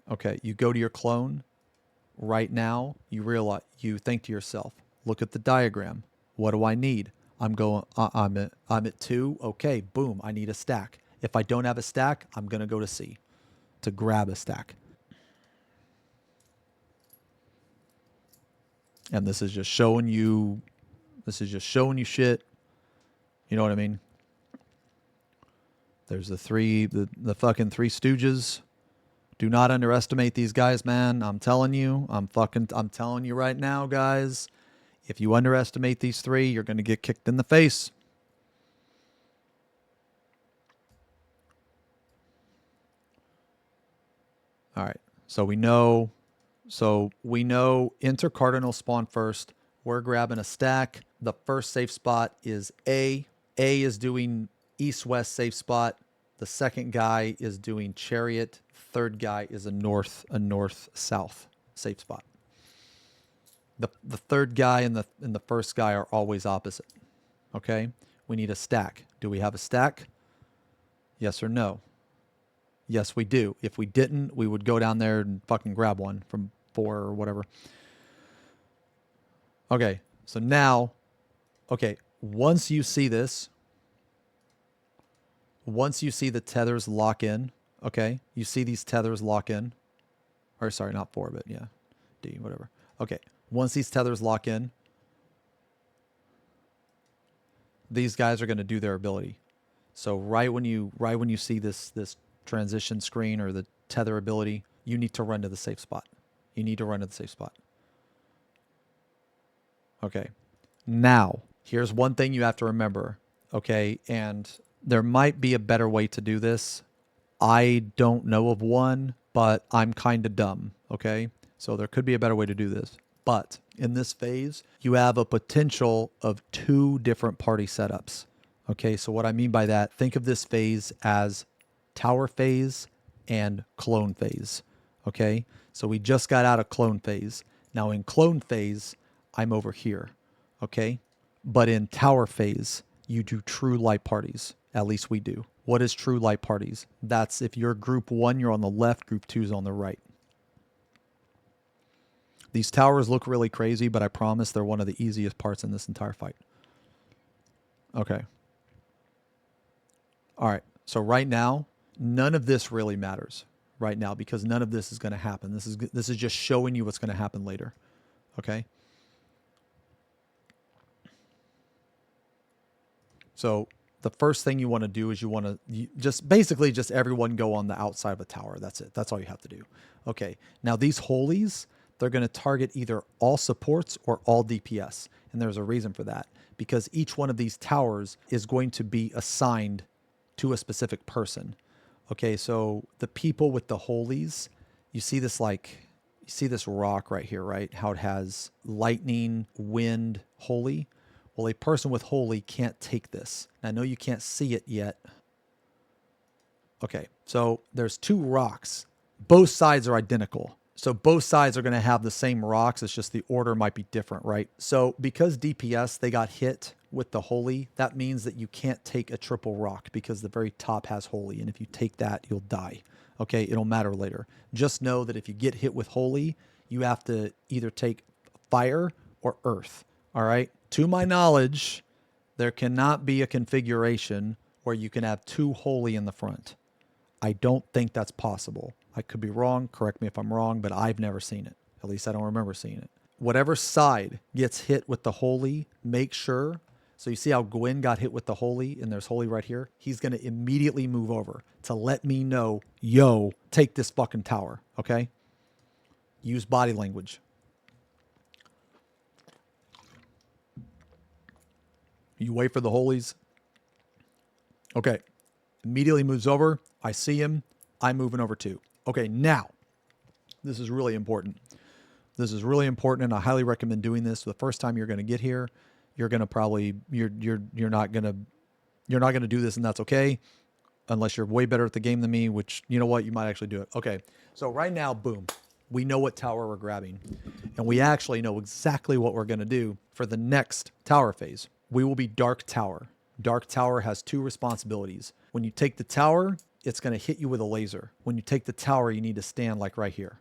Okay, you go to your clone. Right now, you realize, you think to yourself, look at the diagram. What do I need? I'm at 2. Okay, boom, I need a stack. If I don't have a stack, I'm going to go to C to grab a stack. And this is just showing you shit. You know what I mean? There's the fucking three stooges. Do not underestimate these guys, man. I'm telling you. I'm telling you right now, guys. If you underestimate these three, you're going to get kicked in the face. All right. So we know intercardinal spawn first. We're grabbing a stack. The first safe spot is A. A is doing east-west safe spot. The second guy is doing chariot. Third guy is a north-south safe spot. The third guy and the first guy are always opposite. Okay? We need a stack. Do we have a stack? Yes or no? Yes, we do. If we didn't, we would go down there and fucking grab one from 4 or whatever. Okay, so now, okay, once you see this, once you see the tethers lock in, okay, you see these tethers lock in, or sorry, not 4, but yeah, D, whatever. Okay, once these tethers lock in, these guys are going to do their ability. So right when you see this transition screen or the tether ability, you need to run to the safe spot. You need to run to the safe spot. Okay. Now, here's one thing you have to remember. Okay, and there might be a better way to do this. I don't know of one, but I'm kind of dumb. Okay, so there could be a better way to do this. But in this phase, you have a potential of 2 different party setups. Okay, so what I mean by that, think of this phase as tower phase and clone phase. Okay, so we just got out of clone phase. Now in clone phase, I'm over here. Okay, but in tower phase, you do true light parties. At least we do. What is true light parties? That's if you're group 1, you're on the left, group 2 is on the right. These towers look really crazy, but I promise they're one of the easiest parts in this entire fight. Okay. All right. So right now, none of this really matters right now because none of this is going to happen. This is just showing you what's going to happen later. Okay. So the first thing you want to do is you want to just everyone go on the outside of a tower. That's it. That's all you have to do. Okay. Now these holies, they're going to target either all supports or all DPS. And there's a reason for that because each one of these towers is going to be assigned to a specific person. Okay. So the people with the holies, you see this rock right here, right? How it has lightning, wind, holy. Well, a person with holy can't take this. I know you can't see it yet. Okay, so there's 2 rocks. Both sides are identical. So both sides are going to have the same rocks. It's just the order might be different, right? So because DPS, they got hit with the holy, that means that you can't take a triple rock because the very top has holy. And if you take that, you'll die. Okay, it'll matter later. Just know that if you get hit with holy, you have to either take fire or earth. All right. To my knowledge, there cannot be a configuration where you can have 2 holy in the front. I don't think that's possible. I could be wrong. Correct me if I'm wrong, but I've never seen it. At least I don't remember seeing it. Whatever side gets hit with the holy, make sure. So you see how Gwyn got hit with the holy, and there's holy right here? He's going to immediately move over to let me know, yo, take this fucking tower, okay? Use body language. You wait for the holies. Okay. Immediately moves over. I see him. I'm moving over too. Okay, now, this is really important. This is really important, and I highly recommend doing this. The first time you're going to get here, you're going to probably you're not going to do this, and that's okay, unless you're way better at the game than me. Which, you know what, you might actually do it. Okay, so right now, boom, we know what tower we're grabbing, and we actually know exactly what we're going to do for the next tower phase. We will be Dark Tower. Dark Tower has 2 responsibilities. When you take the tower, it's going to hit you with a laser. When you take the tower, you need to stand like right here,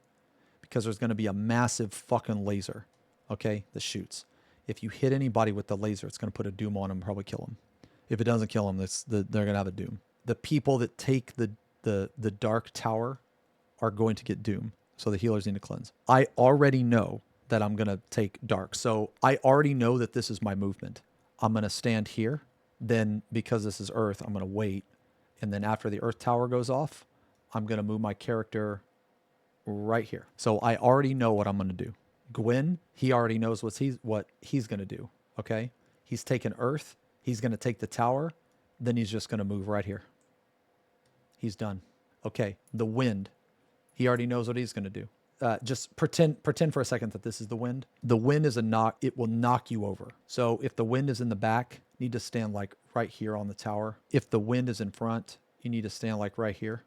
because there's going to be a massive fucking laser, okay, that shoots. If you hit anybody with the laser, it's going to put a doom on them and probably kill them. If it doesn't kill them, they're going to have a doom. The people that take the Dark Tower are going to get doom, so the healers need to cleanse. I already know that I'm going to take Dark, so I already know that this is my movement. I'm going to stand here. Then, because this is Earth, I'm going to wait. And then after the Earth Tower goes off, I'm going to move my character right here. So I already know what I'm going to do. Gwyn, he already knows what he's going to do. Okay? He's taking Earth. He's going to take the tower. Then he's just going to move right here. He's done. Okay. The wind. He already knows what he's going to do. Just pretend for a second that this is the wind. The wind is a knock. It will knock you over. So if the wind is in the back, you need to stand like right here on the tower. If the wind is in front, you need to stand like right here.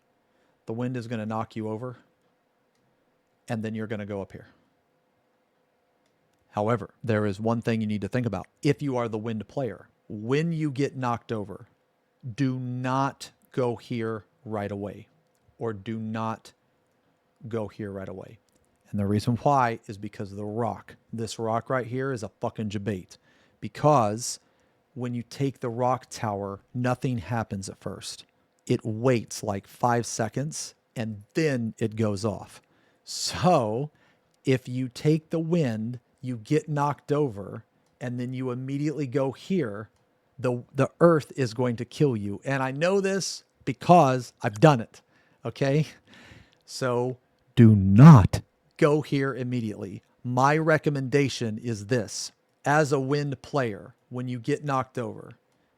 The wind is going to knock you over, and then you're going to go up here. However, there is one thing you need to think about. If you are the wind player, when you get knocked over, do not go here right away, or do not go here right away. And the reason why is because of the rock. This rock right here is a fucking debate, because when you take the rock tower, nothing happens at first. It waits like 5 seconds and then it goes off. So if you take the wind, you get knocked over, and then you immediately go here, the earth is going to kill you. And I know this because I've done it. Okay? So do not go here immediately. My recommendation is this. As a wind player, when you get knocked over,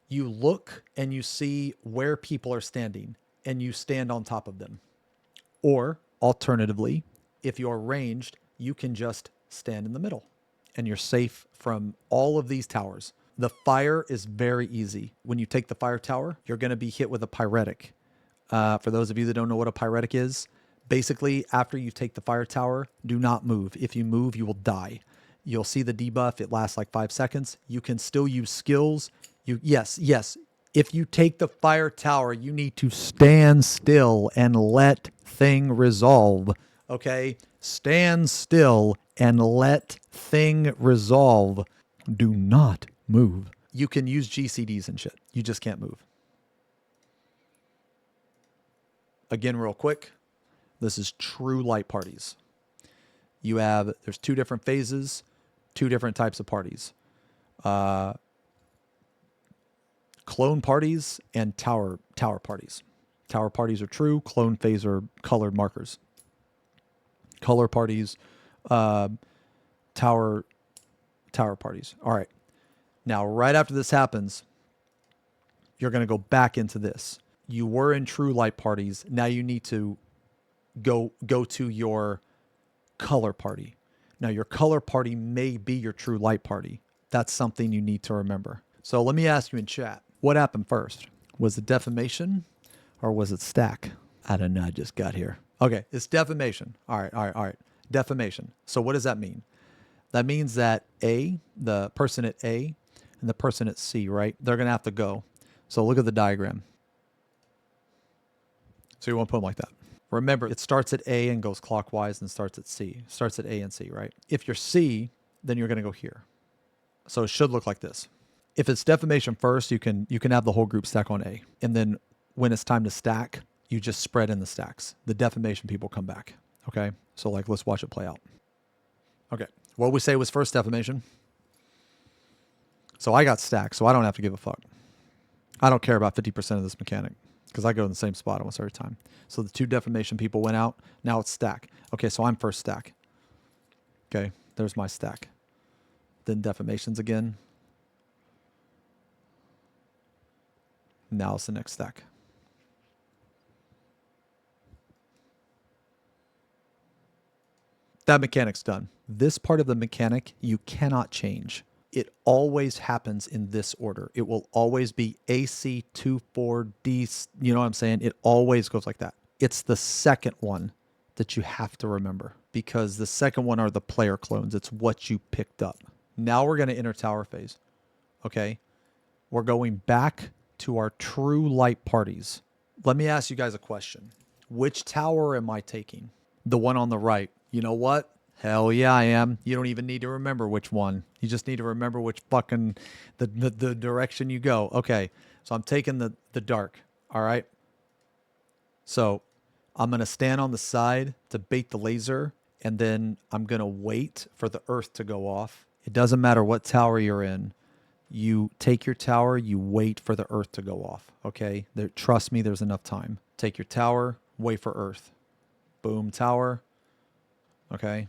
you look and you see where people are standing and you stand on top of them. Or alternatively, if you're ranged, you can just stand in the middle and you're safe from all of these towers. The fire is very easy. When you take the fire tower, you're going to be hit with a pyretic. For those of you that don't know what a pyretic is, basically, after you take the fire tower, do not move. If you move, you will die. You'll see the debuff. It lasts like 5 seconds. You can still use skills. Yes. If you take the fire tower, you need to stand still and let thing resolve. Okay? Stand still and let thing resolve. Do not move. You can use GCDs and shit. You just can't move. Again, real quick. This is true light parties. There's 2 different phases, 2 different types of parties. Clone parties and tower parties. Tower parties are true. Clone phase are colored markers. Color parties, tower parties. All right. Now, right after this happens, you're going to go back into this. You were in true light parties. Now you need to go to your color party. Now, your color party may be your true light party. That's something you need to remember. So let me ask you in chat, what happened first? Was it defamation or was it stack? I don't know. I just got here. Okay, it's defamation. All right. Defamation. So what does that mean? That means that A, the person at A and the person at C, right? They're going to have to go. So look at the diagram. So you want to put them like that. Remember, it starts at A and goes clockwise and starts at C. Starts at A and C, right? If you're C, then you're going to go here. So it should look like this. If it's defamation first, you can have the whole group stack on A. And then when it's time to stack, you just spread in the stacks. The defamation people come back. Okay? So like, let's watch it play out. Okay. What we say was first defamation. So I got stacked, so I don't have to give a fuck. I don't care about 50% of this mechanic because I go in the same spot almost every time. So the 2 defamation people went out. Now it's stack. Okay, so I'm first stack. Okay, there's my stack. Then defamations again. Now it's the next stack. That mechanic's done. This part of the mechanic you cannot change. It always happens in this order. It will always be AC 2-4 D. You know what I'm saying? It always goes like that. It's the second one that you have to remember because the second one are the player clones. It's what you picked up. Now we're going to enter tower phase. Okay. We're going back to our true light parties. Let me ask you guys a question. Which tower am I taking? The one on the right. You know what? Hell yeah, I am. You don't even need to remember which one. You just need to remember which fucking the direction you go. Okay, so I'm taking the dark. All right. So I'm gonna stand on the side to bait the laser, and then I'm gonna wait for the earth to go off. It doesn't matter what tower you're in. You take your tower. You wait for the earth to go off. Okay. Trust me. There's enough time. Take your tower. Wait for earth. Boom. Tower. Okay.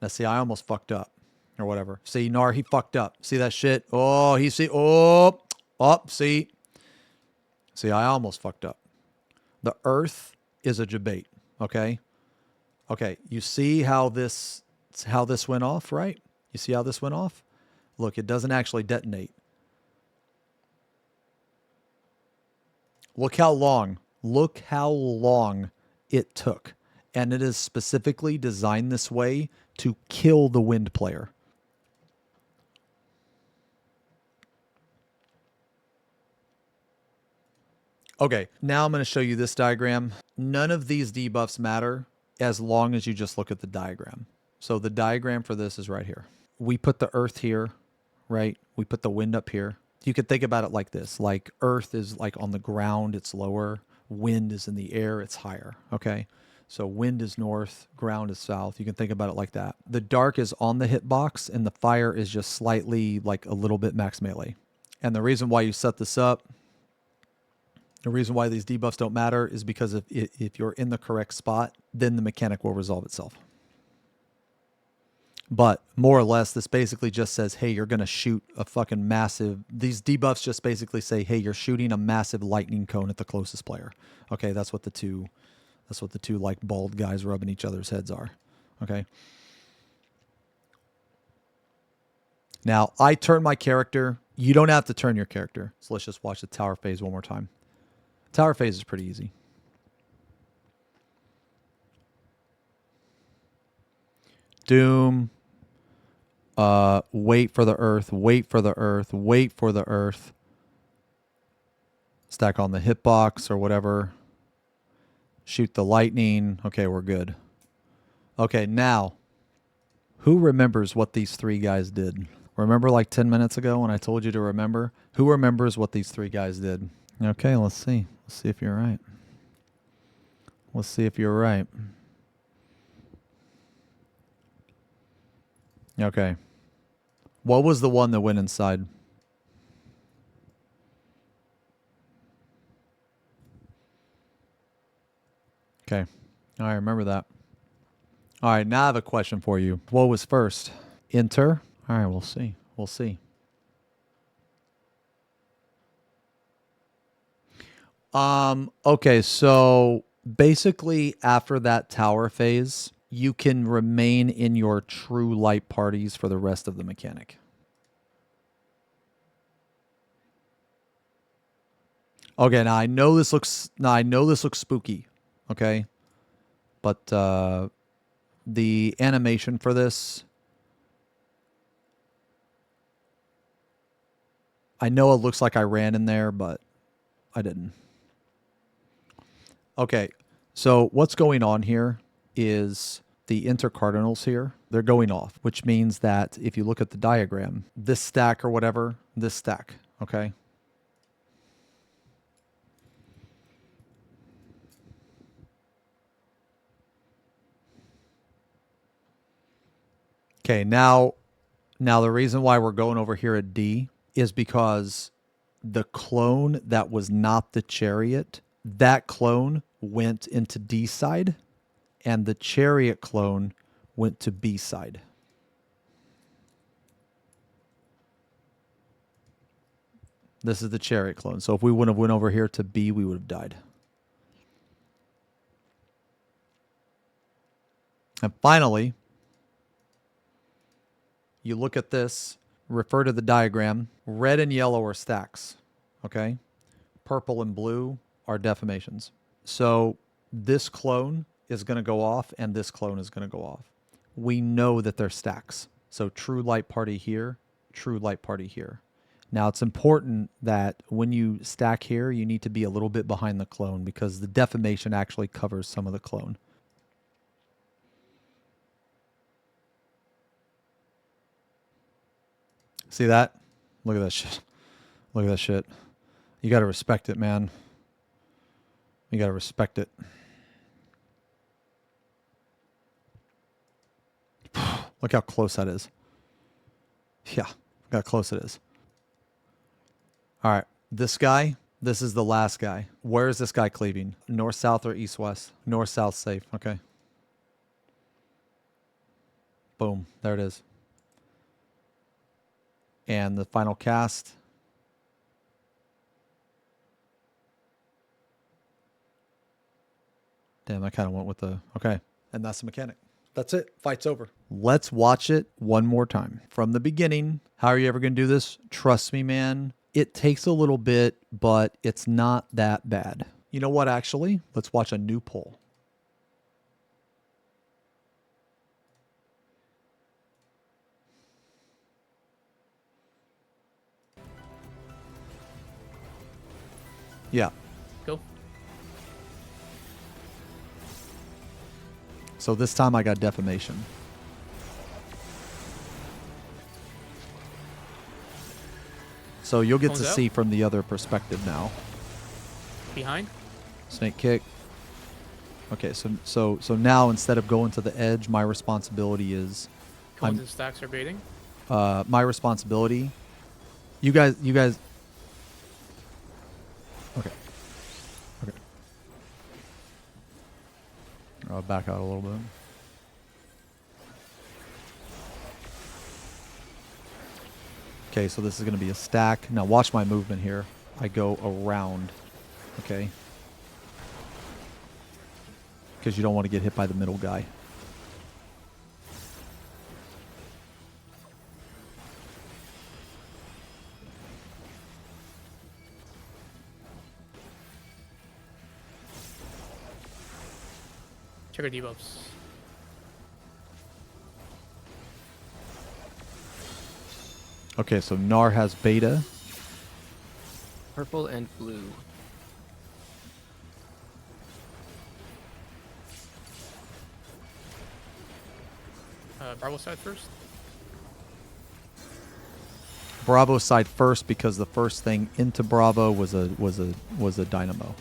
Now, see, I almost fucked up or whatever. See, Nar, he fucked up. See that shit? Oh, see. See, I almost fucked up. The earth is a debate. Okay. Okay. You see how this went off, right? You see how this went off? Look, it doesn't actually detonate. Look how long it took. And it is specifically designed this way to kill the wind player. Okay, now I'm going to show you this diagram. None of these debuffs matter as long as you just look at the diagram. So the diagram for this is right here. We put the earth here, right? We put the wind up here. You could think about it like this. Like earth is like on the ground, it's lower. Wind is in the air, it's higher. Okay. So wind is north, ground is south. You can think about it like that. The dark is on the hitbox and the fire is just slightly like a little bit max melee. And the reason why you set this up, the reason why these debuffs don't matter is because if you're in the correct spot, then the mechanic will resolve itself. But more or less, this basically just says, hey, you're going to shoot a fucking massive... These debuffs just basically say, hey, you're shooting a massive lightning cone at the closest player. Okay, that's what the two like bald guys rubbing each other's heads are. Okay. Now, I turn my character. You don't have to turn your character. So let's just watch the tower phase one more time. Tower phase is pretty easy. Doom. Wait for the earth. Wait for the earth. Wait for the earth. Stack on the hitbox or whatever. Shoot the lightning. Okay, we're good. Okay, now, who remembers what these 3 guys did? Remember like 10 minutes ago when I told you to remember? Who remembers what these 3 guys did? Okay, let's see. Let's see if you're right. Let's see if you're right. Okay. What was the one that went inside? Okay. All right, remember that. All right, now I have a question for you. What was first? Enter? All right, we'll see. We'll see. Okay, so basically after that tower phase, you can remain in your true light parties for the rest of the mechanic. Okay, now I know this looks spooky, okay? But the animation for this, I know it looks like I ran in there, but I didn't. Okay, so what's going on here is the intercardinals here, they're going off, which means that if you look at the diagram, this stack or whatever, this stack, okay? Okay, now the reason why we're going over here at D is because the clone that was not the chariot, that clone went into D side, and the chariot clone went to B side. This is the chariot clone. So if we wouldn't have went over here to B, we would have died. And finally, you look at this, refer to the diagram. Red and yellow are stacks, okay? Purple and blue are deformations. So this clone is going to go off and this clone is going to go off. We know that they're stacks. So true light party here, true light party here. Now it's important that when you stack here, you need to be a little bit behind the clone because the deformation actually covers some of the clone. See that? Look at that shit. Look at that shit. You got to respect it, man. You got to respect it. Look how close that is. Yeah, look how close it is. All right, this guy, this is the last guy. Where is this guy cleaving? North, south, or east, west? North, south, safe. Okay. Boom. There it is. And the final cast. Damn, I kind of went with the... Okay. And that's the mechanic. That's it. Fight's over. Let's watch it one more time. From the beginning. How are you ever going to do this? Trust me, man. It takes a little bit, but it's not that bad. You know what, actually? Let's watch a new poll. Yeah. Go. So this time I got defamation. So you'll get to see from the other perspective now. Behind? Snake kick. Okay, so now instead of going to the edge, my responsibility is... Cones and stacks are baiting? My responsibility... You guys... Okay. Okay. I'll back out a little bit. Okay, so this is going to be a stack. Now watch my movement here. I go around. Okay. Because you don't want to get hit by the middle guy. Check our debuffs. Okay, so Nar has beta. Purple and blue. Bravo side first. Bravo side first because the first thing into Bravo was a dynamo.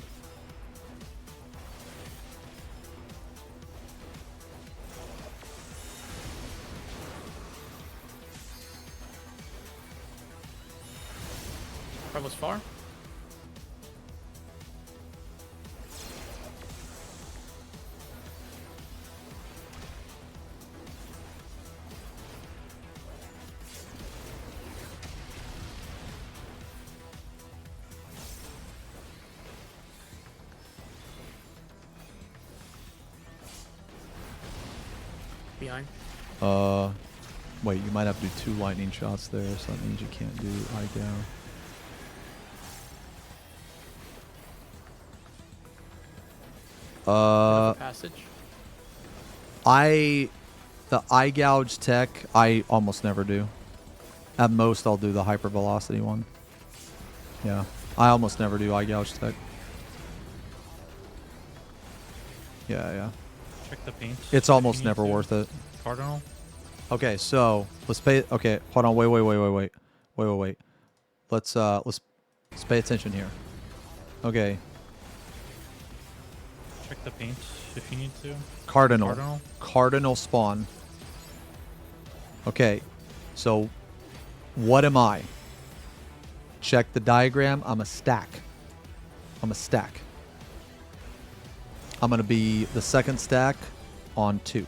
Bravo's far. Behind. Wait, you might have to do 2 lightning shots there, so that means you can't do eye down. Passage. I The eye gouge tech, I almost never do. At most, I'll do the hyper velocity one. Yeah, I almost never do eye gouge tech. Yeah. Check the paint. It's almost never worth it. Cardinal. Okay, so let's pay. Okay, hold on. Wait. Let's pay attention here. Okay, Check the paint if you need to. Cardinal spawn. Okay, so what am I? Check the diagram. I'm a stack. I'm gonna be the second stack on 2.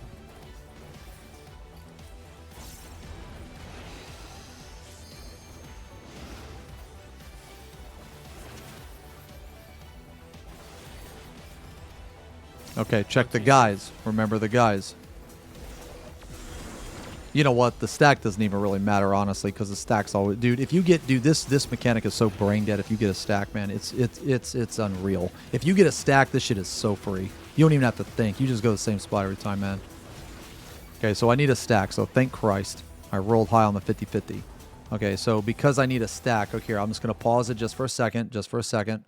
Okay, check the guys. Remember the guys. You know what? The stack doesn't even really matter, honestly, because the stack's always... Dude, if you get... Dude, this mechanic is so brain dead. If you get a stack, man, it's unreal. If you get a stack, this shit is so free. You don't even have to think. You just go to the same spot every time, man. Okay, so I need a stack, so thank Christ. I rolled high on the 50-50. Okay, so because I need a stack... Okay, here, I'm just going to pause it just for a second.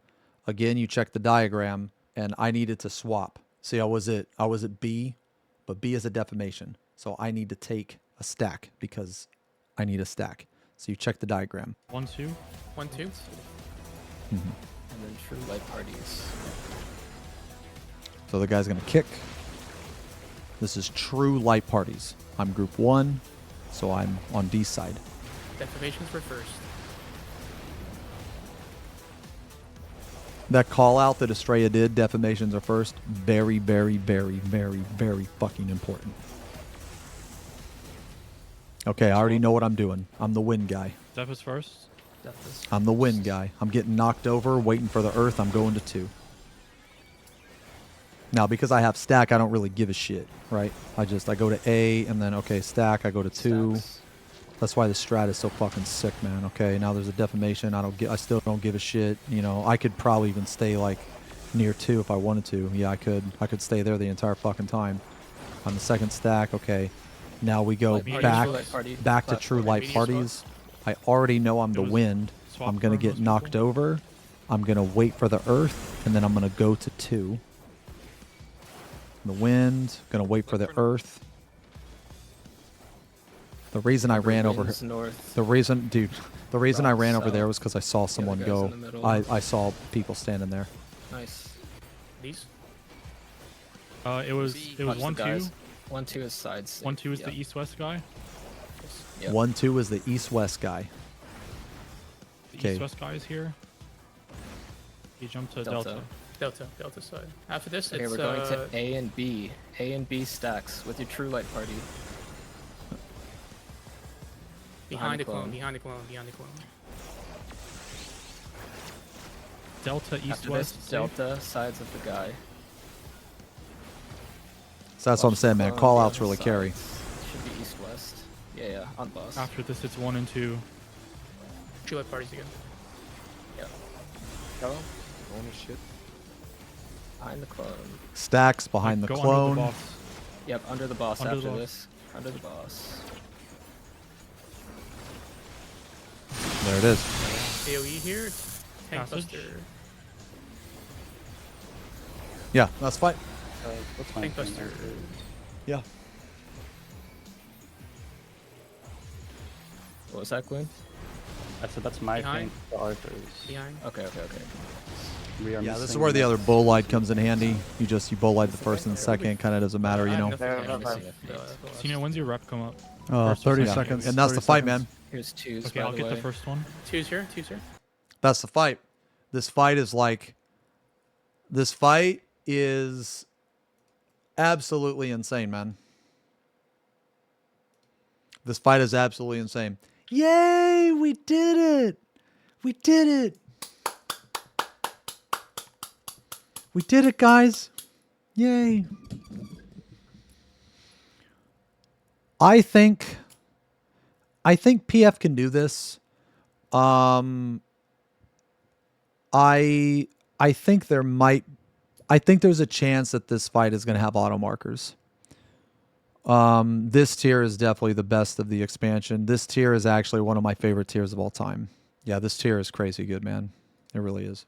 Again, you check the diagram, and I needed to swap. See, I was at B, but B is a defamation. So I need to take a stack because I need a stack. So you check the diagram. 1, 2. 1, 2. And then true light parties. So the guy's going to kick. This is true light parties. I'm group 1, so I'm on D side. Defamations were first. That call out that Estrella did, defamations are first. Very, very, very, very, very fucking important. Okay, I already know what I'm doing. I'm the wind guy. Def is first. I'm the wind guy. I'm getting knocked over, waiting for the earth. I'm going to 2. Now, because I have stack, I don't really give a shit, right? I go to A, and then, okay, stack, I go to 2. Stacks. That's why the strat is so fucking sick, man. Okay, now there's a defamation. I still don't give a shit. You know, I could probably even stay like near 2 if I wanted to. Yeah, I could. I could stay there the entire fucking time. On the second stack, okay. Now we go back to true light parties. I already know I'm the wind. I'm gonna get knocked over. I'm gonna wait for the earth, and then I'm gonna go to 2. The wind. Gonna wait for the earth. The reason I ran over north. the reason I ran over south. there was because I saw someone guys go. in the middle. I saw people standing there. Nice. These? It was Watch 1, the 2. guys. 1, 2 is side. 1, 2 is the east-west guy. Yep. 1, 2 is the east-west guy. The Okay. east-west guy is here. He jumped to Delta. Delta. Side. After this, Okay, it's we're going to A and B. A and B stacks with your true light party. behind the clone. Behind the clone. Delta After east-west. this, Delta sides of the guy. So that's what I'm Watch saying, the man. clone, Call the outs other really carry. sides. Should be east-west. Yeah, on boss. After this, it's 1 and 2. True light parties again. Yep. Hello? Ownership. Behind the clone. Stacks behind the Go clone. Under the boss. Yep, under the boss Under the after boss. this. Under the boss. There it is. AoE here. Tank Passage. Buster. Yeah, that's fine. What's my Tank thing? Buster. Yeah. What was that, Quinn? I said that's my Behind? thing. The Arthur's. Behind. Okay. We are Yeah, this is missing where the this. other bull light comes in handy. You bull light the first and the second. Kind of doesn't matter, you know. Xeno, when's your rep come up? 30 Yeah. seconds. And that's the fight, man. Here's twos, Okay, by I'll the get way. the first one. Two's here. That's the fight. This fight is like... This fight is absolutely insane, man. This fight is absolutely insane. Yay! We did it! We did it! We did it, guys! Yay! I think PF can do this. I think there's a chance that this fight is going to have auto markers. This tier is definitely the best of the expansion. This tier is actually one of my favorite tiers of all time. Yeah, this tier is crazy good, man. It really is.